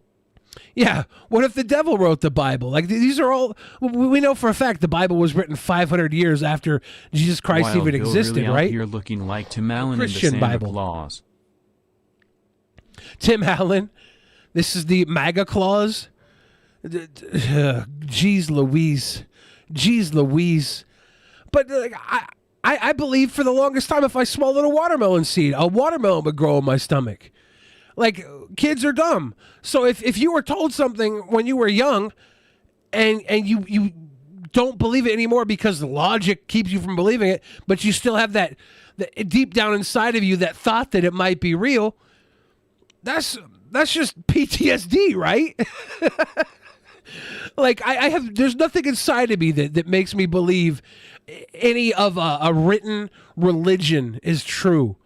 Yeah, what if the devil wrote the Bible? Like, these are all, we know for a fact the Bible was written 500 years after Jesus Christ Wild even Bill existed, really right? Out here looking like Tim Allen Christian in the Santa Bible. Claus. Tim Allen, this is the MAGA clause. Jeez Louise. Jeez Louise. But I believe for the longest time if I swallowed a watermelon seed, a watermelon would grow in my stomach. Like, kids are dumb. So if you were told something when you were young and you don't believe it anymore because the logic keeps you from believing it, but you still have that deep down inside of you that thought that it might be real, that's just PTSD, right? Like, there's nothing inside of me that makes me believe any of a written religion is true.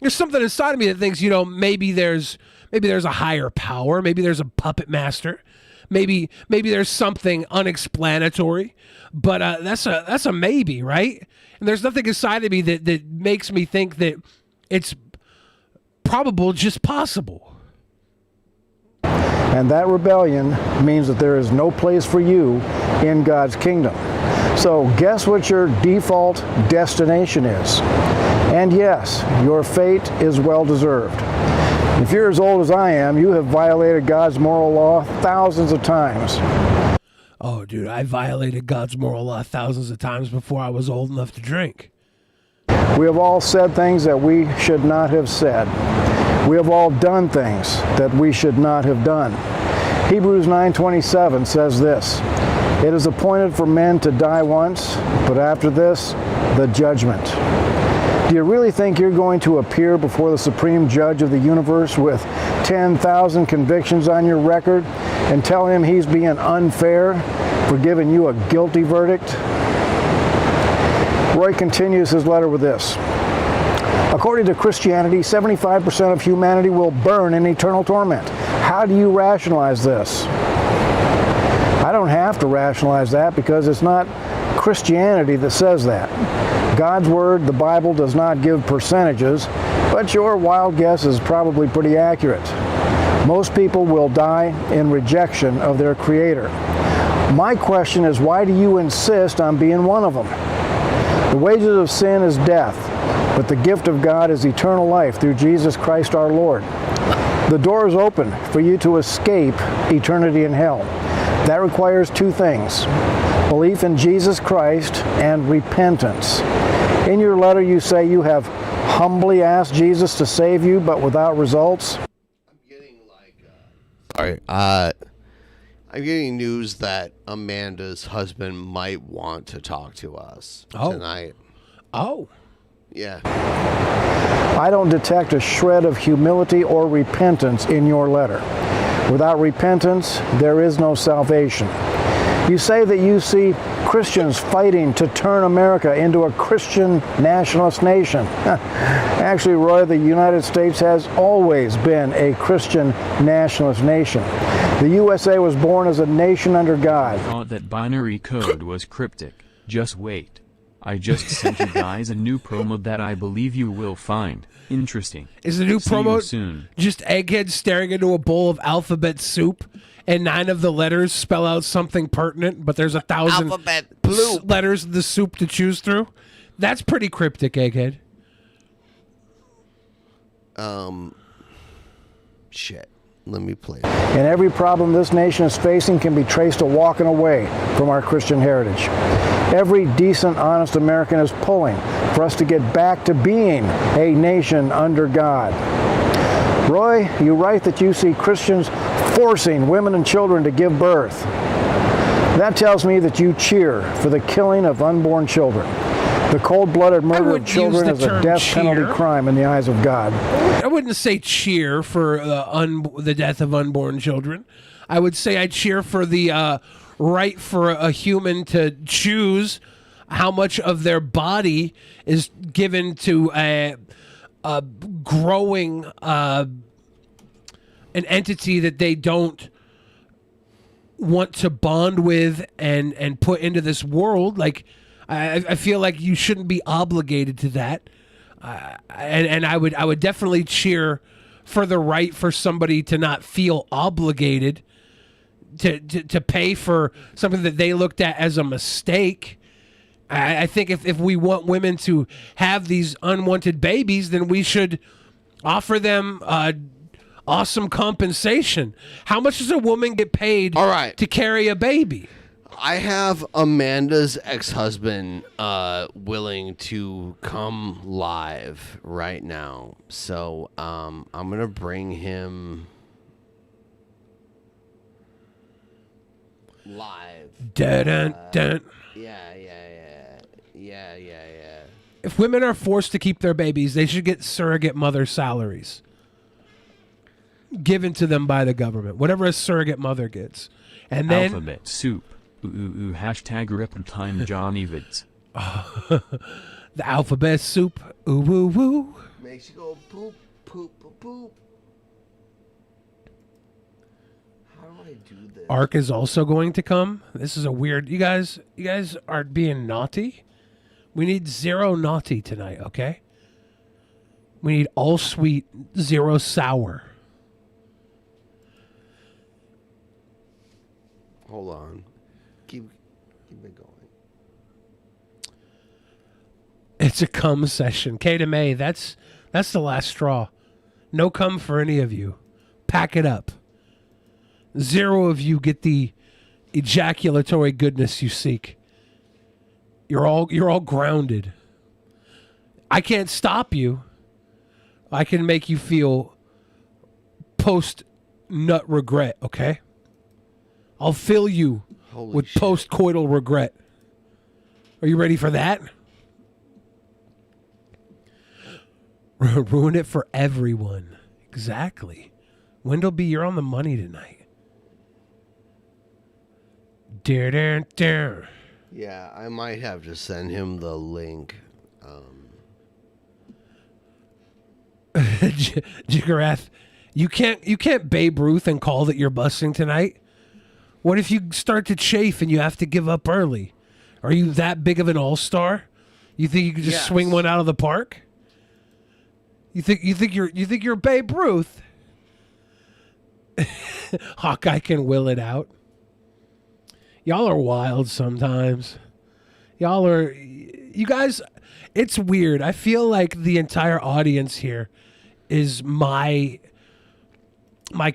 There's something inside of me that thinks, maybe there's a higher power, maybe there's a puppet master, maybe there's something unexplanatory, but that's a maybe, right? And there's nothing inside of me that makes me think that it's probable, just possible. And that rebellion means that there is no place for you in God's kingdom. So guess what your default destination is? And yes, your fate is well deserved. If you're as old as I am, you have violated God's moral law thousands of times. Oh, dude, I violated God's moral law thousands of times before I was old enough to drink. We have all said things that we should not have said. We have all done things that we should not have done. Hebrews 9:27 says this, "It is appointed for men to die once, but after this, the judgment." Do you really think you're going to appear before the supreme judge of the universe with 10,000 convictions on your record and tell him he's being unfair for giving you a guilty verdict? Roy continues his letter with this. According to Christianity, 75% of humanity will burn in eternal torment. How do you rationalize this? I don't have to rationalize that because it's not Christianity that says that. God's Word, the Bible, does not give percentages, but your wild guess is probably pretty accurate. Most people will die in rejection of their Creator. My question is, why do you insist on being one of them? The wages of sin is death, but the gift of God is eternal life through Jesus Christ our Lord. The door is open for you to escape eternity in hell. That requires two things: belief in Jesus Christ and repentance. In your letter you say you have humbly asked Jesus to save you, but without results. I'm getting news that Amanda's husband might want to talk to us tonight. Oh. Yeah. I don't detect a shred of humility or repentance in your letter. Without repentance, there is no salvation. You say that you see Christians fighting to turn America into a Christian nationalist nation. Actually, Roy, the United States has always been a Christian nationalist nation. The USA was born as a nation under God. I thought that binary code was cryptic. Just wait. I just sent you guys a new promo that I believe you will find interesting. Is the new See promo you soon. just Egghead staring into a bowl of alphabet soup and 9 of the letters spell out something pertinent, but there's 1,000 letters of the soup to choose through? That's pretty cryptic, Egghead. Shit. Let me play. And every problem this nation is facing can be traced to walking away from our Christian heritage. Every decent, honest American is pulling for us to get back to being a nation under God. Roy, you write that you see Christians forcing women and children to give birth. That tells me that you cheer for the killing of unborn children. The cold-blooded murder of children is a death penalty crime in the eyes of God. I wouldn't say cheer for the death of unborn children. I would say I cheer for the right for a human to choose how much of their body is given to a growing an entity that they don't want to bond with and put into this world. Like, I feel like you shouldn't be obligated to that, and I would definitely cheer for the right for somebody to not feel obligated to pay for something that they looked at as a mistake. I think if we want women to have these unwanted babies, then we should offer them awesome compensation. How much does a woman get paid to carry a baby? I have Amanda's ex-husband willing to come live right now. So I'm going to bring him live. Dun, dun. Yeah. If women are forced to keep their babies, they should get surrogate mother salaries given to them by the government, whatever a surrogate mother gets. And then Alphabet soup. Hashtag Riptime Johnny Vids. the alphabet soup. Ooh, woo, woo. Makes you go poop, poop, poop, poop. How do I do this? Ark is also going to come. This is a weird. You guys are being naughty. We need 0 naughty tonight, okay? We need all sweet, 0 sour. Hold on. Keep it going. It's a cum session. K to May, that's the last straw. No cum for any of you. Pack it up. 0 of you get the ejaculatory goodness you seek. You're all grounded. I can't stop you. I can make you feel post-nut regret, okay? I'll fill you with post-coital regret. Are you ready for that? Ruin it for everyone. Exactly. Wendell, you're on the money tonight. Dare. Yeah, I might have to send him the link. Jiggerath, you can't Babe Ruth and call that you're busting tonight. What if you start to chafe and you have to give up early? Are you that big of an all-star? You think you could just swing one out of the park? You think you're Babe Ruth? Hawkeye can will it out. Y'all are wild sometimes. You guys, it's weird. I feel like the entire audience here is my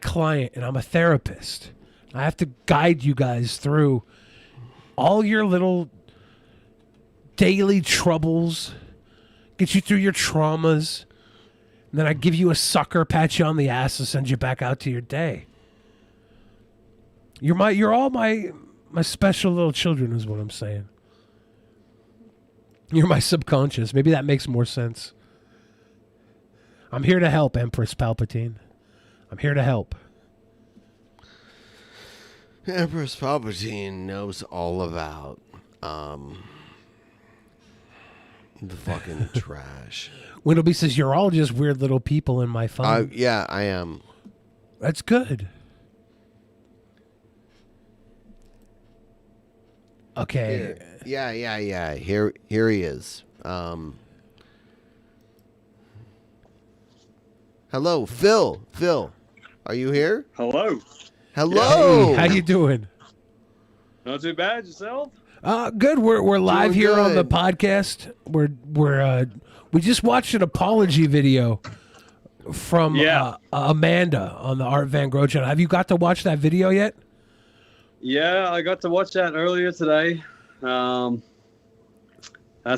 client, and I'm a therapist. I have to guide you guys through all your little daily troubles, get you through your traumas, and then I give you a sucker, pat you on the ass, and send you back out to your day. You're all my special little children is what I'm saying. You're my subconscious. Maybe that makes more sense. I'm here to help, Empress Palpatine. I'm here to help. Empress Palpatine knows all about the fucking trash. Windleby says, you're all just weird little people in my phone. Yeah, I am. That's good. Okay. Yeah. Here he is. Hello, Phil. Phil, are you here? Hello. Hello. Hey, how you doing? Not too bad. Yourself? Good. We're live Doing here on the good. podcast. We just watched an apology video from Amanda on the ArtVanGrow channel. Have you got to watch that video yet? Yeah, I got to watch that earlier today. That's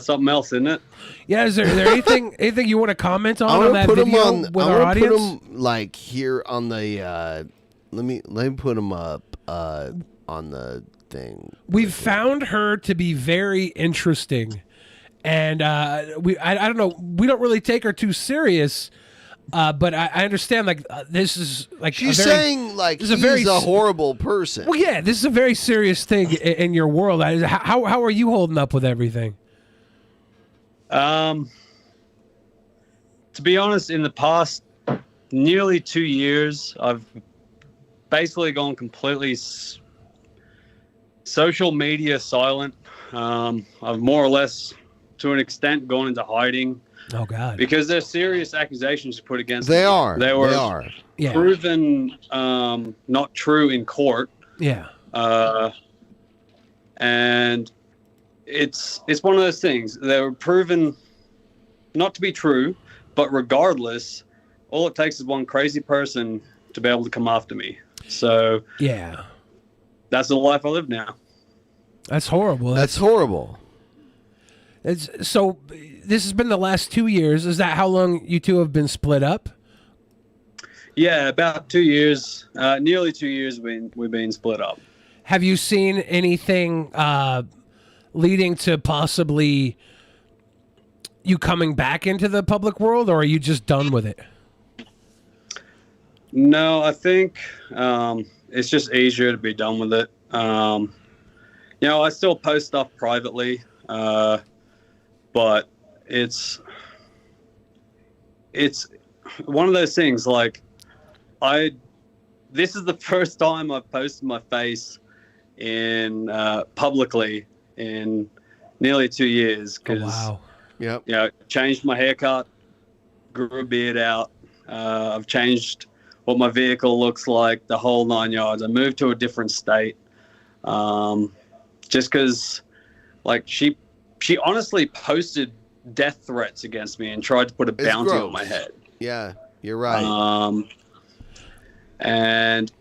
something else, isn't it? Yeah. Is there anything you want to comment on that put video him with our audience? Put him like here on the. Let me put him up on the thing. We've found her to be very interesting, and I don't know. We don't really take her too serious. But I understand, this is like she's saying like he's a horrible person. Well, yeah, this is a very serious thing in your world. How are you holding up with everything? To be honest, in the past nearly 2 years, I've basically gone completely social media silent. I've more or less, to an extent, gone into hiding. Oh God! Because there's serious accusations put against They me. are. They were They are. Yeah. proven not true in court. Yeah. And it's one of those things. They were proven not to be true, but regardless, all it takes is one crazy person to be able to come after me. So yeah, that's the life I live now. That's horrible. That's horrible. So this has been the last 2 years. Is that how long you two have been split up? Yeah, about 2 years, nearly 2 years we've been split up. Have you seen anything leading to possibly you coming back into the public world, or are you just done with it? No, I think it's just easier to be done with it. You know, I still post stuff privately, but it's one of those things. Like, this is the first time I've posted my face in publicly in nearly 2 years. Oh, wow. Yep. You know, changed my haircut, grew a beard out. I've changed what my vehicle looks like, the whole 9 yards. I moved to a different state. Just because, like, she honestly posted death threats against me and tried to put a bounty on my head. Yeah, you're right. And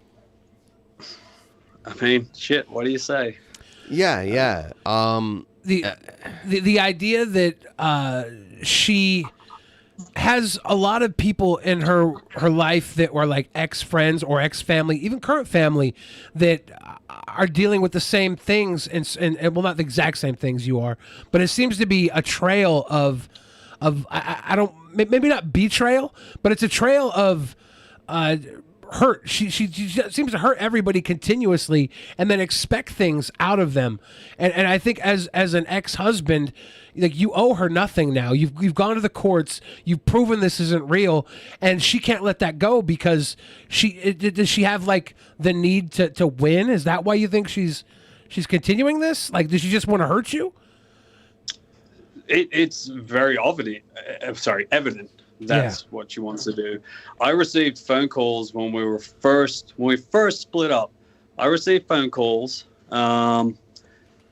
I mean, shit, what do you say? Yeah. The idea that she has a lot of people in her life that were like ex-friends or ex-family, even current family, that are dealing with the same things and well, not the exact same things you are, but it seems to be a trail of I don't, maybe not betrayal, but it's a trail of hurt. She seems to hurt everybody continuously and then expect things out of them. And I think as an ex-husband, like, you owe her nothing now. You've gone to the courts. You've proven this isn't real, and she can't let that go because does she have like the need to win? Is that why you think she's continuing this? Like, does she just want to hurt you? It's very evident. Evident. That's what she wants to do. I received phone calls when we first split up. I received phone calls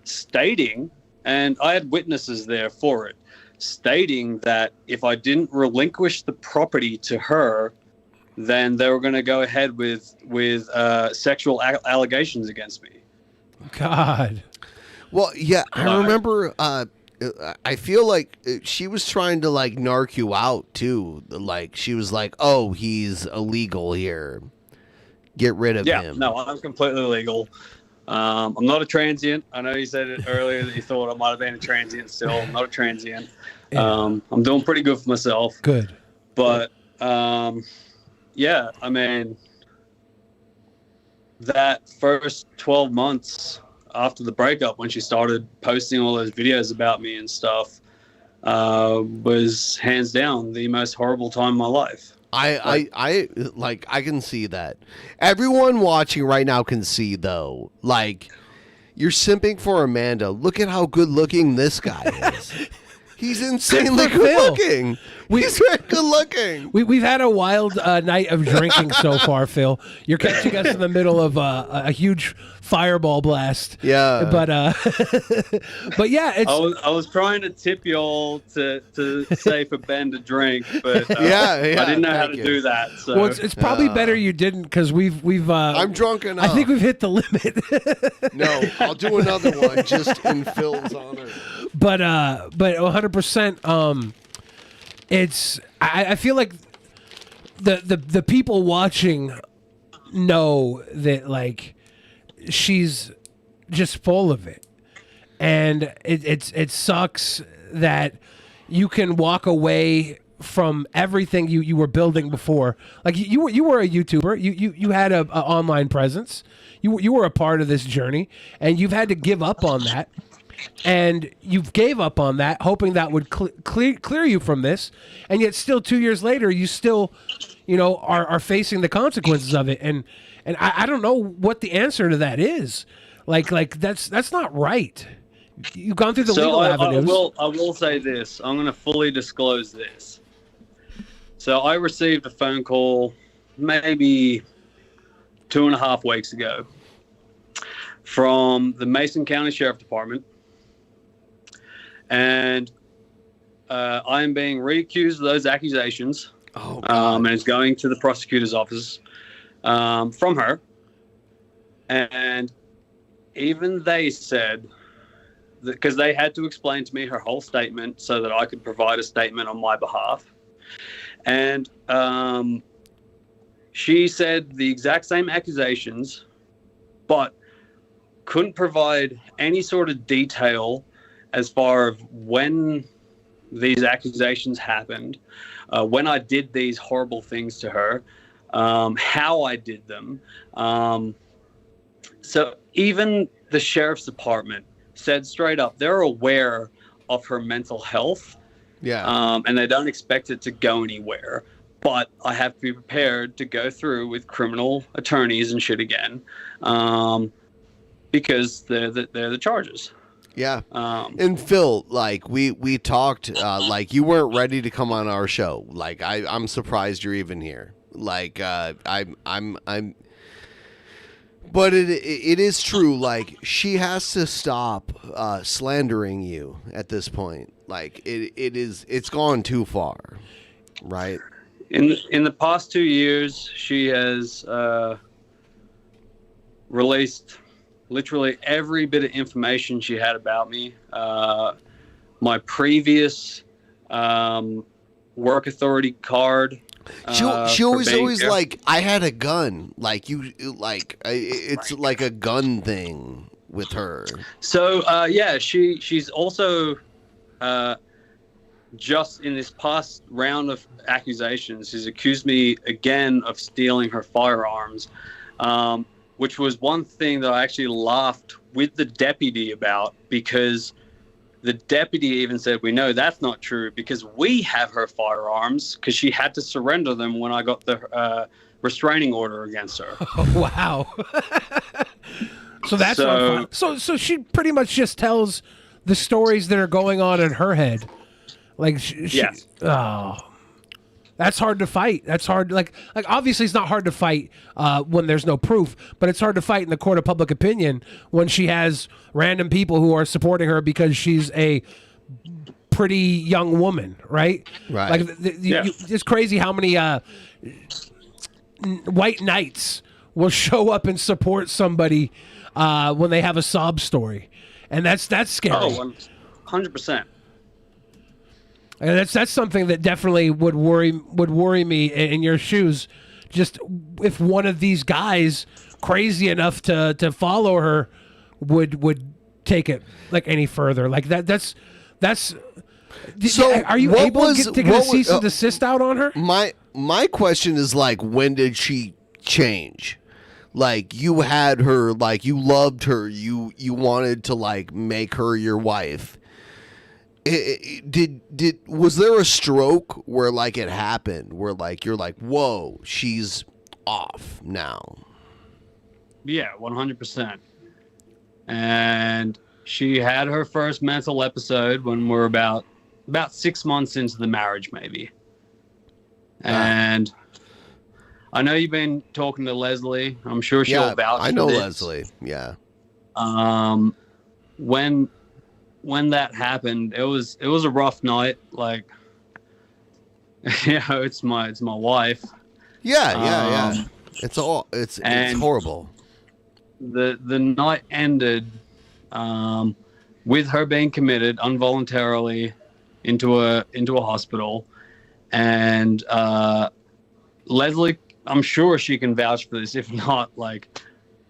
stating, and I had witnesses there for it, stating that if I didn't relinquish the property to her, then they were going to go ahead with sexual allegations against me. God. Well, yeah, I remember. I feel like she was trying to like narc you out too. Like, she was like, "Oh, he's illegal here. Get rid of him." No, I'm completely legal. I'm not a transient. I know you said it earlier that you thought I might have been a transient. Still, I'm not a transient. I'm doing pretty good for myself. Good. But yeah, I mean, that first 12 months after the breakup, when she started posting all those videos about me and stuff, was hands down the most horrible time of my life. I can see that. Everyone watching right now can see, though. Like, you're simping for Amanda. Look at how good looking this guy is. He's insanely good looking. He's very good looking. We've had a wild night of drinking so far, Phil. You're catching us in the middle of a huge fireball blast. Yeah. But yeah, it's. I was trying to tip you all to say for Ben to drink, but yeah, I didn't know how to do that. So. Well, it's probably better you didn't, because we've. I'm drunk enough. I think we've hit the limit. No, I'll do another one just in Phil's honor. But 100%. It's. I feel like the people watching know that, like, she's just full of it, and it sucks that you can walk away from everything you were building before. Like, you were a YouTuber. You had a online presence. You were a part of this journey, and you've had to give up on that. And you've gave up on that, hoping that would clear you from this, and yet still 2 years later, you still, are facing the consequences of it. And I don't know what the answer to that is. Like that's not right. You've gone through the legal avenues. I will say this. I'm going to fully disclose this. So I received a phone call maybe 2.5 weeks ago from the Mason County Sheriff Department. And I am being reaccused of those accusations. Oh, and it's going to the prosecutor's office from her. And even they said because they had to explain to me her whole statement so that I could provide a statement on my behalf. And she said the exact same accusations, but couldn't provide any sort of detail as far as when these accusations happened, when I did these horrible things to her, how I did them. So even the sheriff's department said straight up, they're aware of her mental health. Yeah. And they don't expect it to go anywhere. But I have to be prepared to go through with criminal attorneys and shit again, because they're the charges. Yeah. And Phil, like we talked, like you weren't ready to come on our show. Like I'm surprised you're even here. Like I'm but it is true. Like she has to stop slandering you at this point. Like it's gone too far, right? In the past 2 years, she has released literally every bit of information she had about me. My previous work authority card. She always like, I had a gun. Like it's like a gun thing with her. So yeah, she's also just in this past round of accusations, she's accused me again of stealing her firearms, which was one thing that I actually laughed with the deputy about, because the deputy even said, we know that's not true because we have her firearms, because she had to surrender them when I got the restraining order against her. Oh, wow. So that's so she pretty much just tells the stories that are going on in her head. Like, yes. Oh, that's hard to fight. That's hard. Like obviously it's not hard to fight when there's no proof, but it's hard to fight in the court of public opinion when she has random people who are supporting her because she's a pretty young woman, right? Right. Like it's crazy how many white knights will show up and support somebody when they have a sob story, and that's scary. Oh, 100%. And that's something that definitely would worry me in your shoes. Just if one of these guys crazy enough to follow her would take it like any further. Like that's. So are you able to get a cease and desist out on her? My question is, like, when did she change? Like, you had her, like, you loved her, you wanted to, like, make her your wife. Was there a stroke where, like, it happened where, like, you're like, whoa, she's off now? Yeah, 100%. And she had her first mental episode when we're about 6 months into the marriage, maybe. And I know you've been talking to Leslie. I'm sure she'll vouch for this. I know Leslie. Yeah. When that happened, it was a rough night. Like, it's my wife. Yeah. It's horrible. The night ended with her being committed involuntarily into a hospital, and Leslie, I'm sure she can vouch for this. If not, like,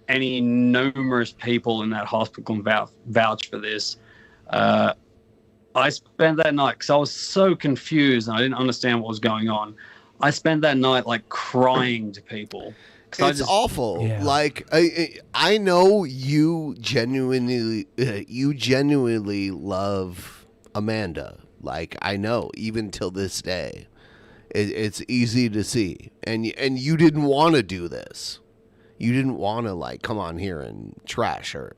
any numerous people in that hospital can vouch for this. I spent that night, because I was so confused and I didn't understand what was going on. I spent that night, like, crying to people. It's awful. Yeah. Like, I know you genuinely love Amanda. Like, I know, even till this day, it's easy to see. And you didn't want to do this. You didn't want to, like, come on here and trash her.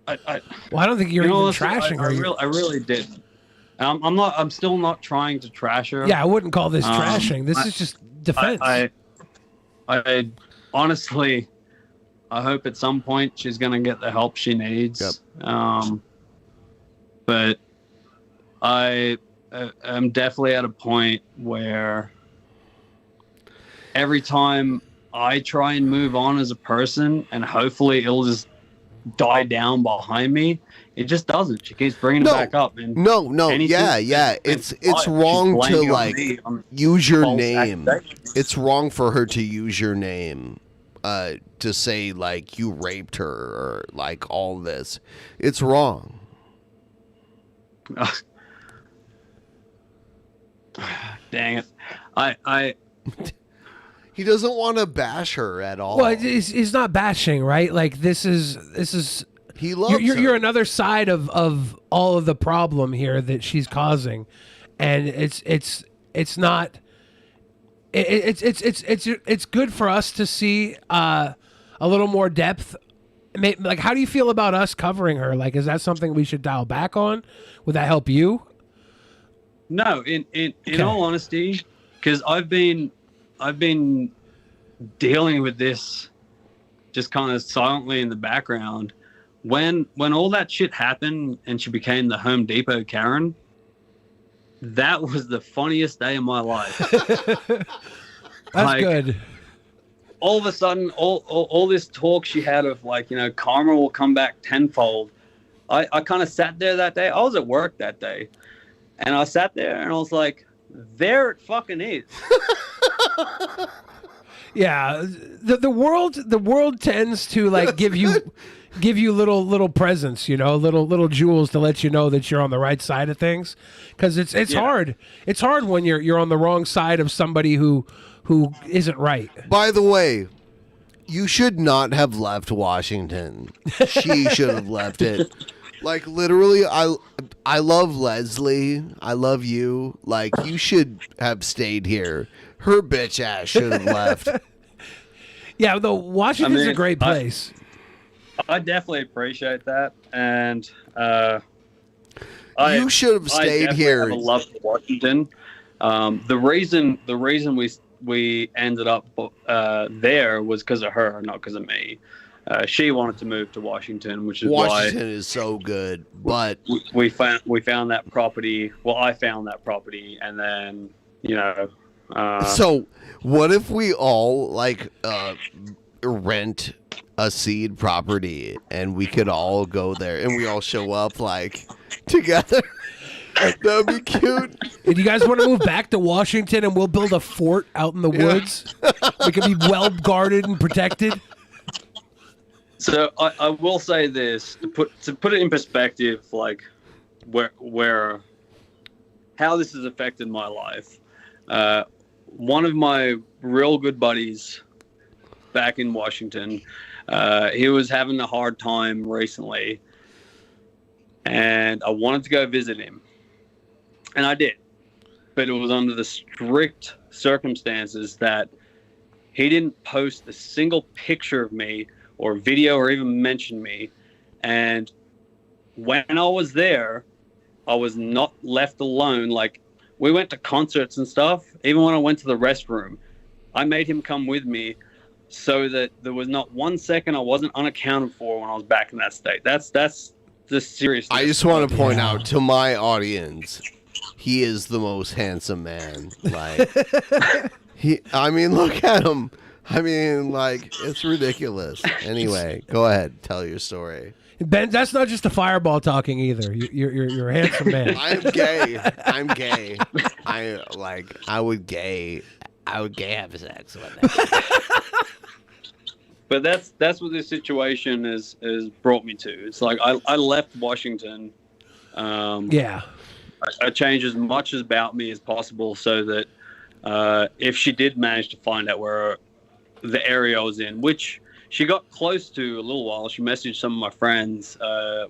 I don't think you're even trashing her. I really didn't. I'm still not trying to trash her. Yeah, I wouldn't call this trashing. This is just defense. I honestly, I hope at some point she's gonna get the help she needs. Yep. But I am definitely at a point where every time I try and move on as a person, and hopefully it'll just die down behind me. It just doesn't. She keeps bringing it back up. And No, yeah. It's wrong to like use your name. It's wrong for her to use your name to say like you raped her or like all this. It's wrong. Dang it. I He doesn't want to bash her at all. Well, he's not bashing, right? Like this is he loves you're another side of all of the problem here that she's causing, and it's not. It's good for us to see a little more depth. Like, how do you feel about us covering her? Like, is that something we should dial back on? Would that help you? No, in all honesty, because I've been dealing with this just kind of silently in the background. When all that shit happened and she became the Home Depot Karen, that was the funniest day of my life. That's good. All of a sudden, all this talk she had of like, karma will come back tenfold. I kind of sat there that day. I was at work that day. And I sat there and I was like, there it fucking is. Yeah, the world tends to like give you little presents, little jewels to let you know that you're on the right side of things, because it's hard. It's hard when you're on the wrong side of somebody who isn't right. By the way, you should not have left Washington. She should have left it. Like, literally, I love Leslie. I love you. Like, you should have stayed here. Her bitch ass should have left. Yeah, though Washington's a great place. I definitely appreciate that, and you should have stayed here. I have a love for Washington. The reason we ended up there was because of her, not because of me. She wanted to move to Washington, which is Washington is so good, but we found that property. Well, I found that property, and then so what if we all like rent a seed property and we could all go there and we all show up like together? That'd be cute. If you guys want to move back to Washington and we'll build a fort out in the woods, it can be well guarded and protected. So I will say this to put it in perspective, like where how this has affected my life. One of my real good buddies back in Washington, he was having a hard time recently, and I wanted to go visit him, and I did, but it was under the strict circumstances that he didn't post a single picture of me or video or even mention me. And when I was there, I was not left alone. Like, we went to concerts and stuff. Even when I went to the restroom, I made him come with me so that there was not 1 second I wasn't unaccounted for when I was back in that state. That's the seriousness. I just want to point out to my audience, he is the most handsome man. Like, I mean, look at him. I mean, like, it's ridiculous. Anyway, go ahead. Tell your story. Ben, that's not just a fireball talking either. You're a handsome man. I'm gay. I'm gay. I would gay have sex with that. But that's what this situation has brought me to. It's like I left Washington. I changed as much about me as possible so that if she did manage to find out where the area I was in, which she got close to a little while, she messaged some of my friends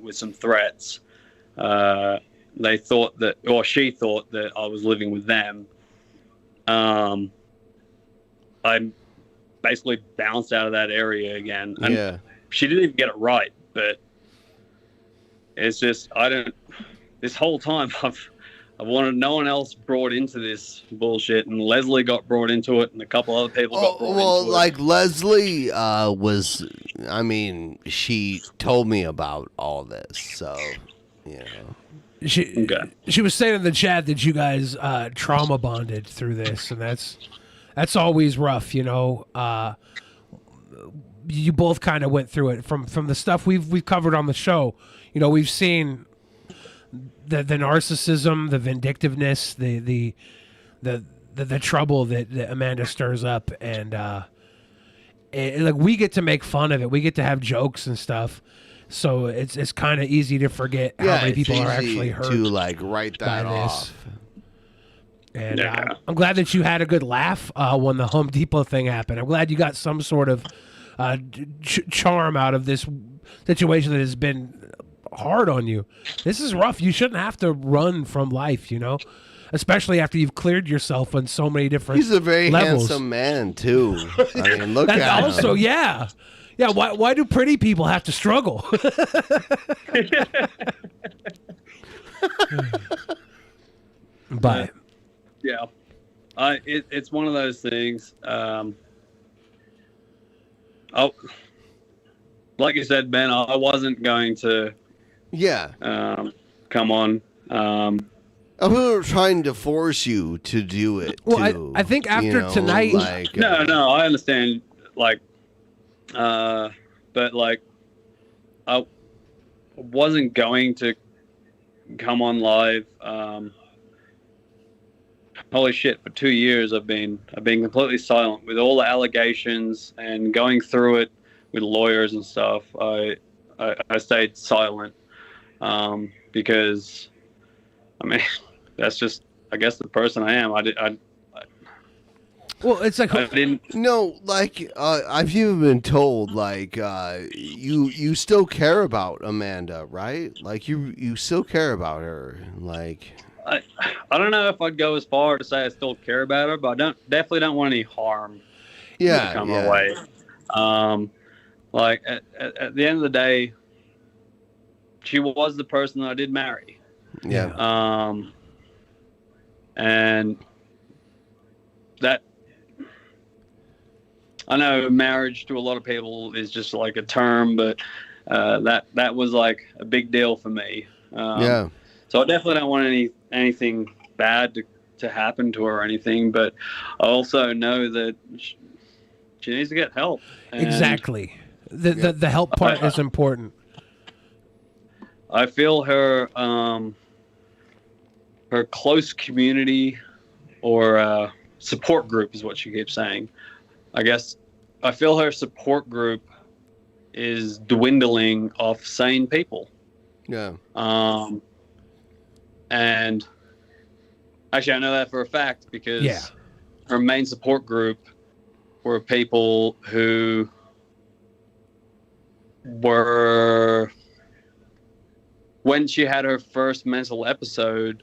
with some threats. She thought that I was living with them. I basically bounced out of that area again. And she didn't even get it right, but it's just, this whole time I wanted no one else brought into this bullshit, and Leslie got brought into it, and a couple other people got brought into it. Well, like, Leslie she told me about all this, so, She was saying in the chat that you guys trauma bonded through this, and that's always rough, you both kind of went through it from the stuff we've covered on the show. You know, we've seen the narcissism, the vindictiveness, the trouble that Amanda stirs up, and like we get to make fun of it. We get to have jokes and stuff. So it's kind of easy to forget how many people are actually hurt to like write that by off. And I'm glad that you had a good laugh when the Home Depot thing happened. I'm glad you got some sort of charm out of this situation that has been hard on you. This is rough. You shouldn't have to run from life, you know, especially after you've cleared yourself on so many different He's a very levels. handsome man too. I mean, look at him. Also, yeah. Yeah, why do pretty people have to struggle? But yeah, it's one of those things. Oh, like you said, Ben, I wasn't going to. Yeah. Come on. I'm not trying to force you to do it. Well, too, I think after tonight. like, No, I understand. Like, but like, I wasn't going to come on live. Holy shit! For 2 years, I've been completely silent with all the allegations and going through it with lawyers and stuff. I stayed silent because, I mean, that's just, I guess, the person I am. Well, it's like I didn't. No, like I've even been told, like you still care about Amanda, right? Like you still care about her, like. I don't know if I'd go as far to say I still care about her, but I definitely don't want any harm to come our way. Like at the end of the day, she was the person that I did marry. Yeah. And that, I know marriage to a lot of people is just like a term, but that was like a big deal for me. Yeah. So I definitely don't want anything bad to happen to her or anything, but I also know that she needs to get help. And exactly. The help part is important. I feel her close community or support group is what she keeps saying. I guess I feel her support group is dwindling off sane people. Yeah. And actually, I know that for a fact because her main support group were people who were, when she had her first mental episode,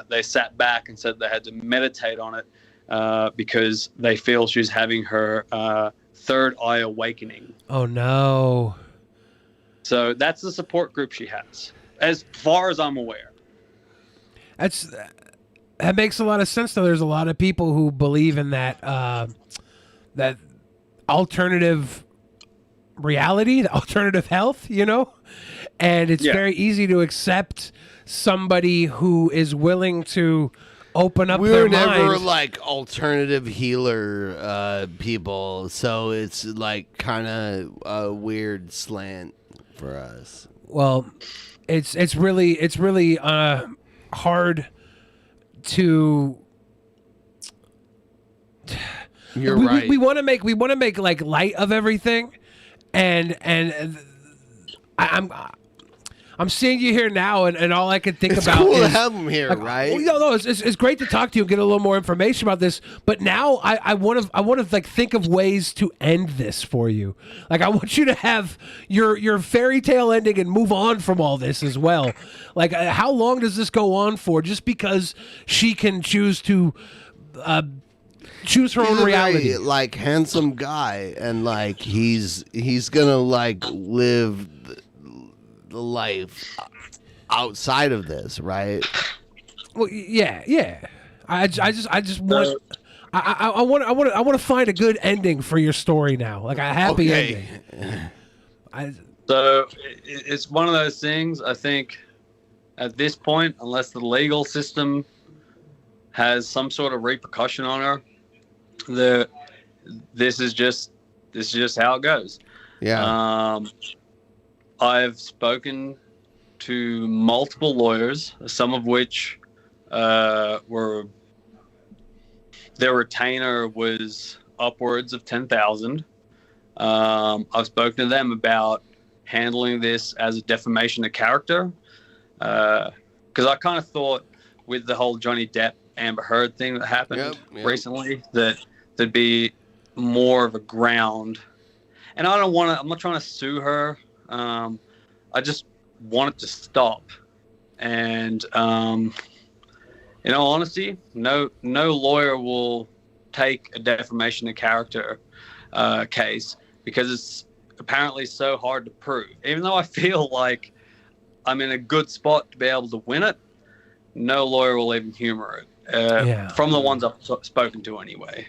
they sat back and said they had to meditate on it because they feel she's having her third eye awakening. Oh, no. So that's the support group she has, as far as I'm aware. That makes a lot of sense, though. There's a lot of people who believe in that that alternative reality, the alternative health, you know? And it's very easy to accept somebody who is willing to open up their mind. We're never like alternative healer people, so it's like kind of a weird slant for us. Well, it's really hard to. You're right. We want to make like light of everything, and I'm seeing you here now, and all I can think It's about cool is to have him here, right? No, it's great to talk to you and get a little more information about this. But now I want to like think of ways to end this for you. Like I want you to have your fairy tale ending and move on from all this as well. Like how long does this go on for? Just because she can choose to choose her own reality. Very, like handsome guy, and like he's gonna like live the life outside of this, right? Well, yeah. I just want. I want to find a good ending for your story now, like a happy ending. So it's one of those things. I think at this point, unless the legal system has some sort of repercussion on her, this is just how it goes. Yeah. I've spoken to multiple lawyers, some of which were their retainer was upwards of $10,000. I've spoken to them about handling this as a defamation of character, because I kind of thought with the whole Johnny Depp Amber Heard thing that happened recently that there'd be more of a ground. And I'm not trying to sue her. I just want it to stop. And in all honesty, no lawyer will take a defamation of character case because it's apparently so hard to prove. Even though I feel like I'm in a good spot to be able to win it, no lawyer will even humor it. From the ones I've spoken to anyway.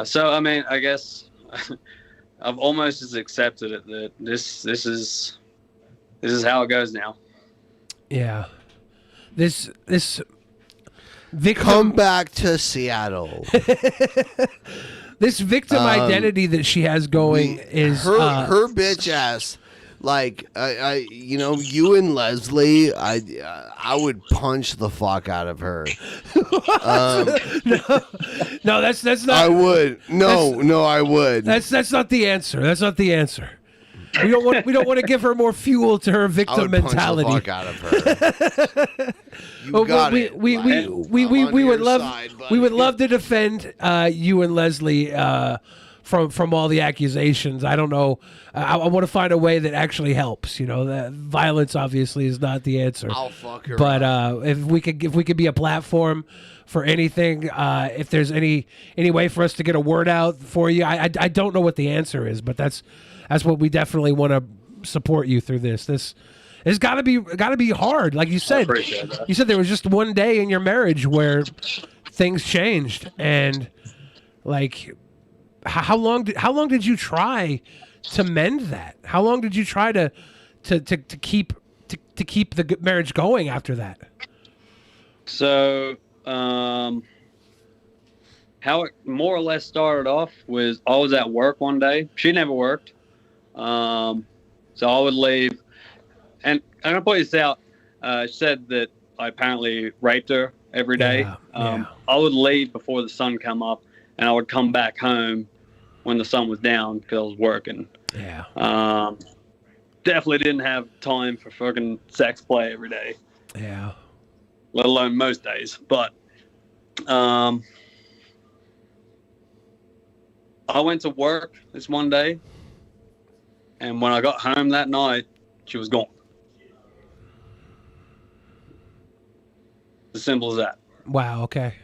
So I mean, I guess I've almost just accepted it that this is how it goes now. Yeah. This victim... Come back to Seattle. This victim identity that she has going is her bitch ass. Like you and Leslie, I would punch the fuck out of her. No, that's not. I would. No, I would. That's not the answer. That's not the answer. We don't want to give her more fuel to her victim mentality. I would punch the fuck out of her. You got it. We would love side, we would love to defend you and Leslie from all the accusations. I don't know. I want to find a way that actually helps. You know, that violence obviously is not the answer. I'll fuck her. But if we could be a platform for anything, if there's any way for us to get a word out for you, I don't know what the answer is, but that's what we definitely want to support you through this. This it's got to be hard, like you said. You said there was just one day in your marriage where things changed, and like. How long did you try to mend that? How long did you try to keep the marriage going after that? So, how it more or less started off was I was at work one day. She never worked, so I would leave. And I'm gonna point this out. She said that I apparently raped her every day. I would leave before the sun come up, and I would come back home when the sun was down because I was working. Yeah. Definitely didn't have time for fucking sex play every day. Yeah. Let alone most days. But I went to work this one day, and when I got home that night, she was gone. As simple as that. Wow. Okay.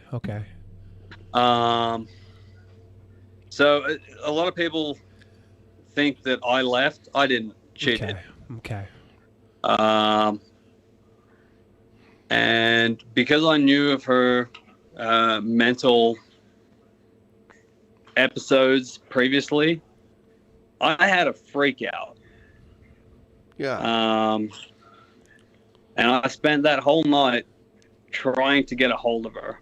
So a lot of people think that I left. I didn't. She did. Okay. And because I knew of her mental episodes previously, I had a freak out. Yeah. And I spent that whole night trying to get a hold of her.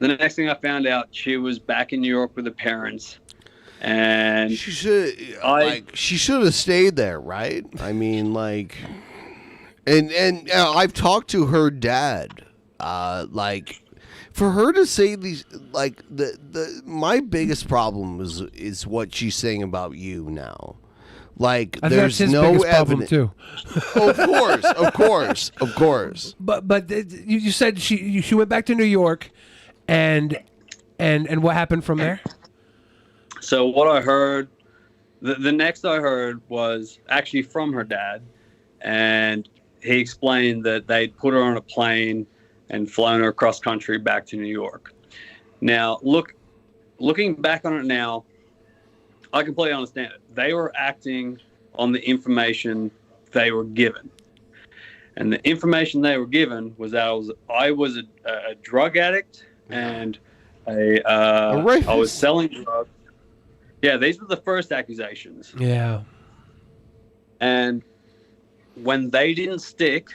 The next thing I found out, she was back in New York with her parents, and she should have stayed there, right? I mean, like, and I've talked to her dad, like, for her to say these, like, my biggest problem is what she's saying about you now. Like, there's no evidence. Too. Of course. But you said she went back to New York. And what happened from there? So what I heard, the next I heard was actually from her dad, and he explained that they'd put her on a plane and flown her across country back to New York. Now, looking back on it now, I completely understand it. They were acting on the information they were given. And the information they were given was that I was a drug addict and I was selling drugs. Yeah, these were the first accusations. Yeah. And when they didn't stick,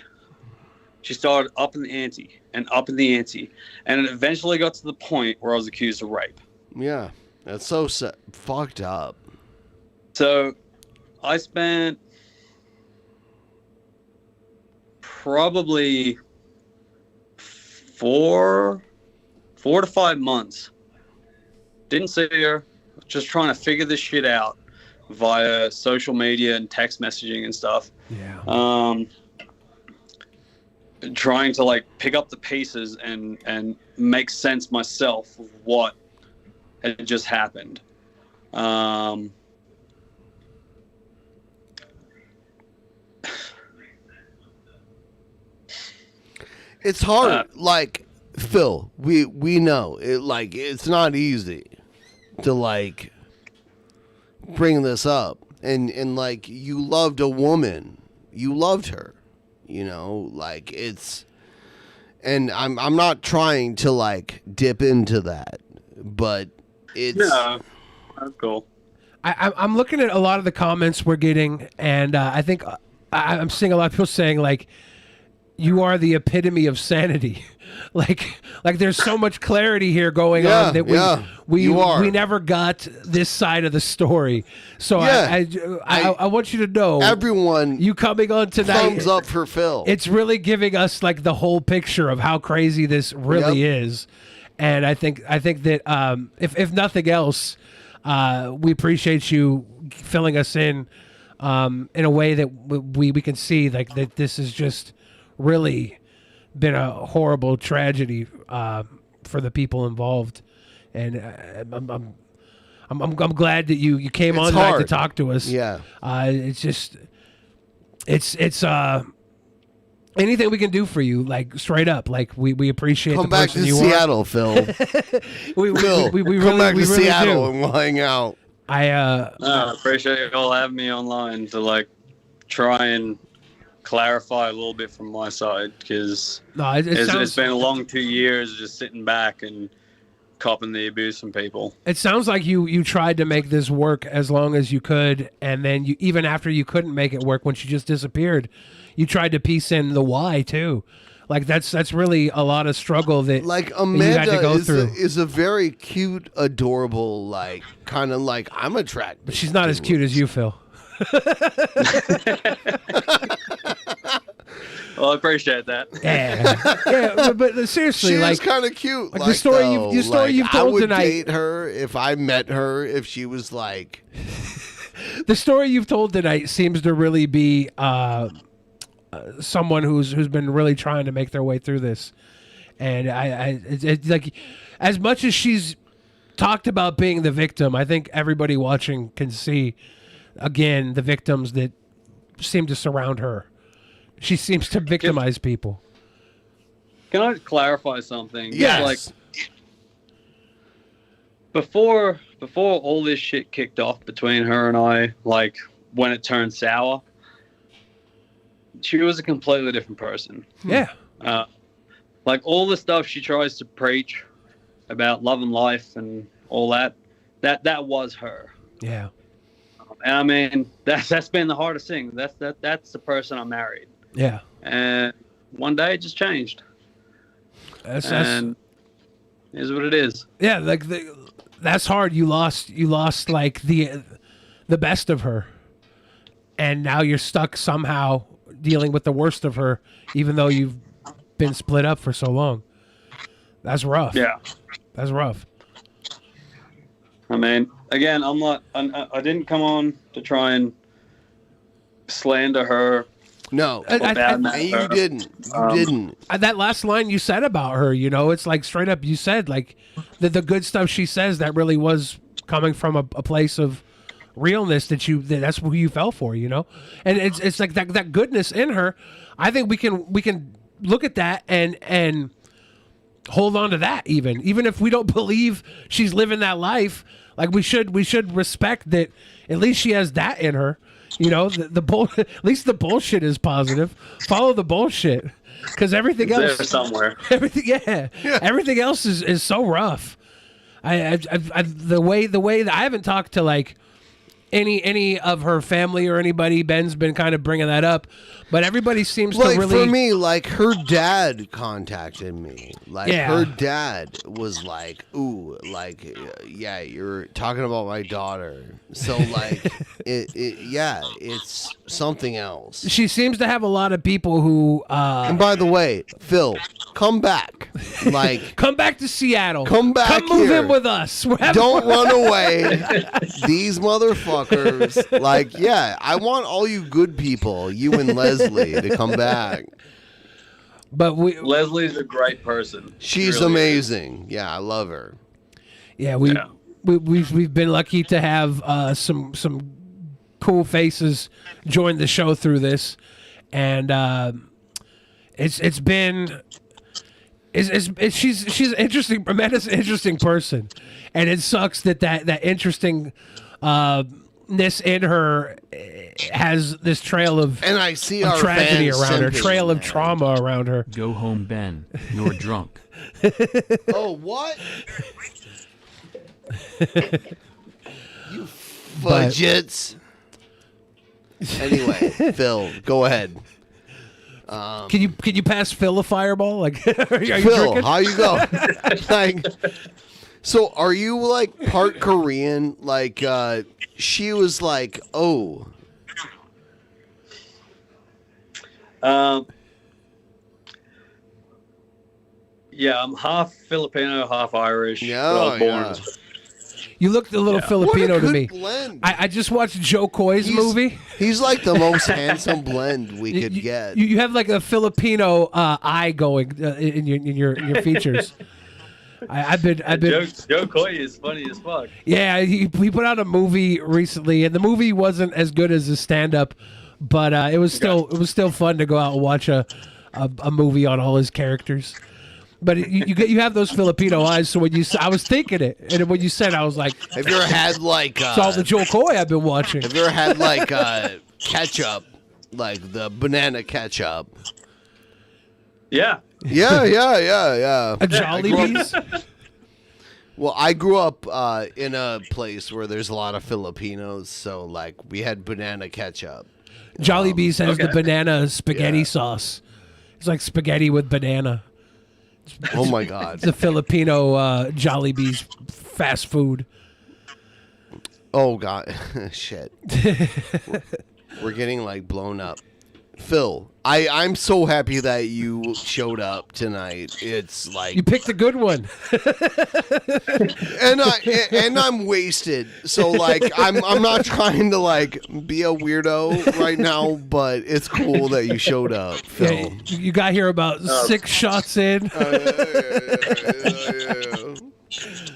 she started upping the ante. and upping the ante. And it eventually got to the point where I was accused of rape. Yeah, that's so fucked up. So I spent probably 4 to 5 months. Didn't see her, just trying to figure this shit out via social media and text messaging and stuff. Yeah. Trying to like pick up the pieces and make sense myself of what had just happened. It's hard. Like, Phil, we know it. Like, it's not easy to like bring this up, and like, you loved a woman, you loved her, you know, like, it's, and I'm not trying to like dip into that, but it's that's cool. I'm looking at a lot of the comments we're getting, and I think I'm seeing a lot of people saying like, you are the epitome of sanity. like there's so much clarity here going on that we never got this side of the story. So I want you to know, everyone, you coming on tonight, thumbs up for Phil. It's really giving us like the whole picture of how crazy this really is. And I think that if nothing else, we appreciate you filling us in a way that we can see like that this is just really been a horrible tragedy for the people involved, and I'm glad that you came on tonight to talk to us. Yeah, it's just it's anything we can do for you, like straight up, like we appreciate. Come the back person to you Seattle, are. Phil. we come back to Seattle do. and we'll hang out. I appreciate you all having me online to like try and clarify a little bit from my side, because it's been a long 2 years just sitting back and copping the abuse from people. It sounds like you tried to make this work as long as you could, and then you, even after you couldn't make it work when she just disappeared, you tried to piece in the why too. Like that's really a lot of struggle that like Amanda you had to go through. is a very cute, adorable, like kind of like I'm attracted. But she's not as cute as you, Phil. Well, I appreciate that. Yeah, but seriously, she like, is kind of cute. Like the story you've told I would tonight. date her if I met her. If she was like, the story you've told tonight seems to really be someone who's been really trying to make their way through this, and it's like, as much as she's talked about being the victim, I think everybody watching can see again the victims that seem to surround her. She seems to victimize people. Can I clarify something? Yes. Like, before all this shit kicked off between her and I, like when it turned sour, she was a completely different person. Yeah. Like all the stuff she tries to preach about love and life and all that was her. Yeah. And I mean, that's been the hardest thing. That's the person I married. Yeah. And one day it just changed. And is what it is. Yeah, like that's hard. You lost like the best of her, and now you're stuck somehow dealing with the worst of her, even though you've been split up for so long. That's rough. Yeah, that's rough. I mean, again, I didn't come on to try and slander her. No, you didn't. You didn't. That last line you said about her, you know, it's like straight up. You said like the good stuff she says that really was coming from a place of realness that's who you fell for, you know. And it's like that goodness in her. I think we can look at that and hold on to that even if we don't believe she's living that life. Like we should respect that at least she has that in her. You know, at least the bullshit is positive. Follow the bullshit, because everything else there somewhere. Everything else is so rough. The way that I haven't talked to like any of her family or anybody. Ben's been kind of bringing that up, but everybody seems like to really. For me, like her dad contacted me. Like her dad was like, "Ooh, like yeah, you're talking about my daughter." So like, it's something else. She seems to have a lot of people who. And by the way, Phil, come back. Like, come back to Seattle. Come back. Come move here. in with us. Don't run away. These motherfuckers. Like, yeah, I want all you good people, you and Leslie, to come back. But Leslie's a great person. She's really amazing. Yeah, I love her. Yeah, we've been lucky to have some cool faces join the show through this, and it's been. She's interesting. Amanda's an interesting person, and it sucks that interestingness in her has this trail of and I see of our tragedy fans around her, simping, trail of trauma around her. Go home, Ben. You're drunk. Oh, what? You fudgets. Anyway, Phil, go ahead. Can you pass Phil a fireball? Like, are you Phil, drinking? how you go? Like, so are you like part Korean? Like, she was like, oh. Yeah, I'm half Filipino, half Irish. Yeah, but I was born yeah. You looked a little Filipino to me. Blend. I just watched Joe Coy's movie. He's like the most handsome blend we could get. You have like a Filipino eye going in your features. I've been. Joe Coy is funny as fuck. Yeah, he put out a movie recently, and the movie wasn't as good as his stand-up, but it was still fun to go out and watch a movie on all his characters. But you have those Filipino eyes, so I was thinking it, and when you said, I was like, have you ever had like it's all the Joe Coy I've been watching. Have you ever had like ketchup, like the banana ketchup? Yeah. Yeah. A Jollibee's? Well, I grew up in a place where there's a lot of Filipinos, so like we had banana ketchup. Jollibee's has the banana spaghetti sauce. It's like spaghetti with banana. Oh my God! It's a Filipino Jollibee's fast food. Oh God, shit! We're getting like blown up. Phil, I'm so happy that you showed up tonight. It's like you picked a good one, and I'm wasted. So like I'm not trying to like be a weirdo right now, but it's cool that you showed up, Phil. Yeah, you got here about 6 shots in.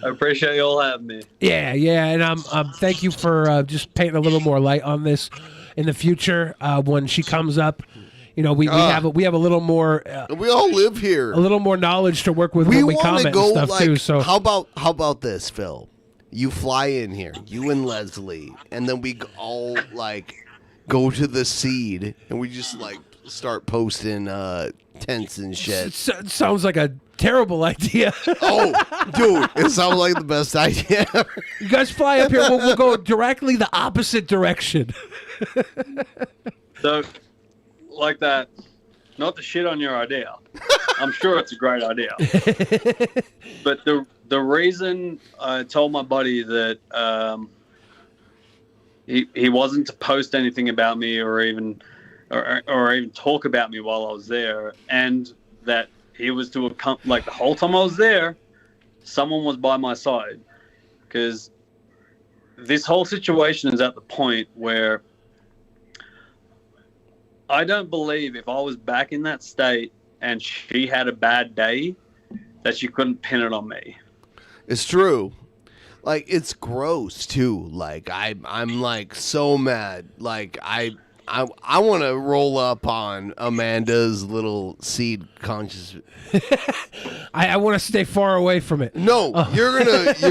I appreciate you all having me. Yeah, and thank you for just painting a little more light on this. In the future, when she comes up, you know, we have a little more. We all live here. A little more knowledge to work with when we comment and stuff like, too. So how about this, Phil? You fly in here, you and Leslie, and then we all like go to the seed, and we just like start posting tents and shit. Sounds like a terrible idea. Oh, dude, it sounds like the best idea ever. You guys fly up here. We'll go directly the opposite direction. So, like that, not to shit on your idea. I'm sure it's a great idea. But the reason I told my buddy that he wasn't to post anything about me or even talk about me while I was there, and that he was to like the whole time I was there, someone was by my side, because this whole situation is at the point where I don't believe if I was back in that state and she had a bad day, that she couldn't pin it on me. It's true. Like, it's gross too. Like I'm like so mad. Like I want to roll up on Amanda's little seed conscious. I want to stay far away from it. No, you're gonna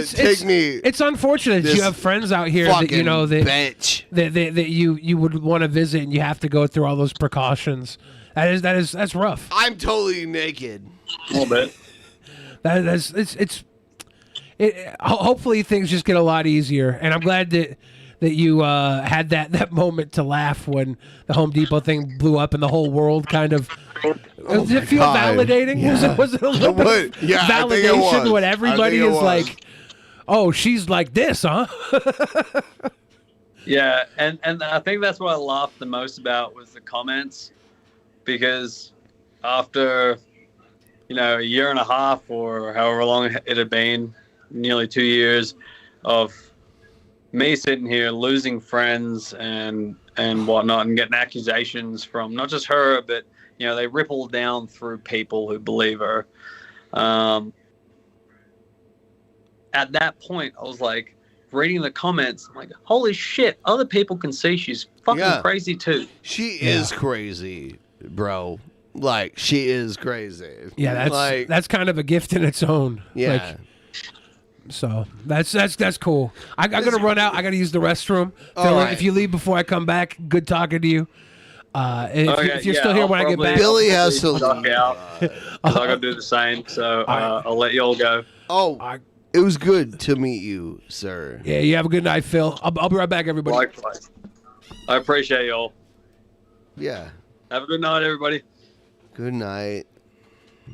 take me. It's unfortunate that you have friends out here that you know that bitch. that you would want to visit, and you have to go through all those precautions. That's it's I'm totally naked. A little bit. It's hopefully things just get a lot easier. And I'm glad that you had that moment to laugh when the Home Depot thing blew up and the whole world kind of. Did it feel God. validating? Yeah. Was it a little bit of Yeah, I think it validation was. when I everybody think it is was. like, "Oh, she's like this, huh?" Yeah, and I think that's what I laughed the most about was the comments, because after, a year and a half or however long it had been, nearly 2 years of me sitting here losing friends and whatnot and getting accusations from not just her, but, they ripple down through people who believe her. At that point, I was like, reading the comments, I'm like, holy shit, other people can see she's fucking crazy too. She is crazy, bro. Like, she is crazy. Yeah, that's kind of a gift in its own. Yeah. Like, so that's cool. I gotta run out. I gotta use the restroom. All Dylan, right. if you leave before I come back, good talking to you. If you're still here when I get back, Billy has to duck out. 'Cause I gotta do the same. So I'll let you all go. Oh, it was good to meet you, sir. Yeah, you have a good night, Phil. I'll be right back, everybody. Likewise. I appreciate y'all. Yeah. Have a good night, everybody. Good night.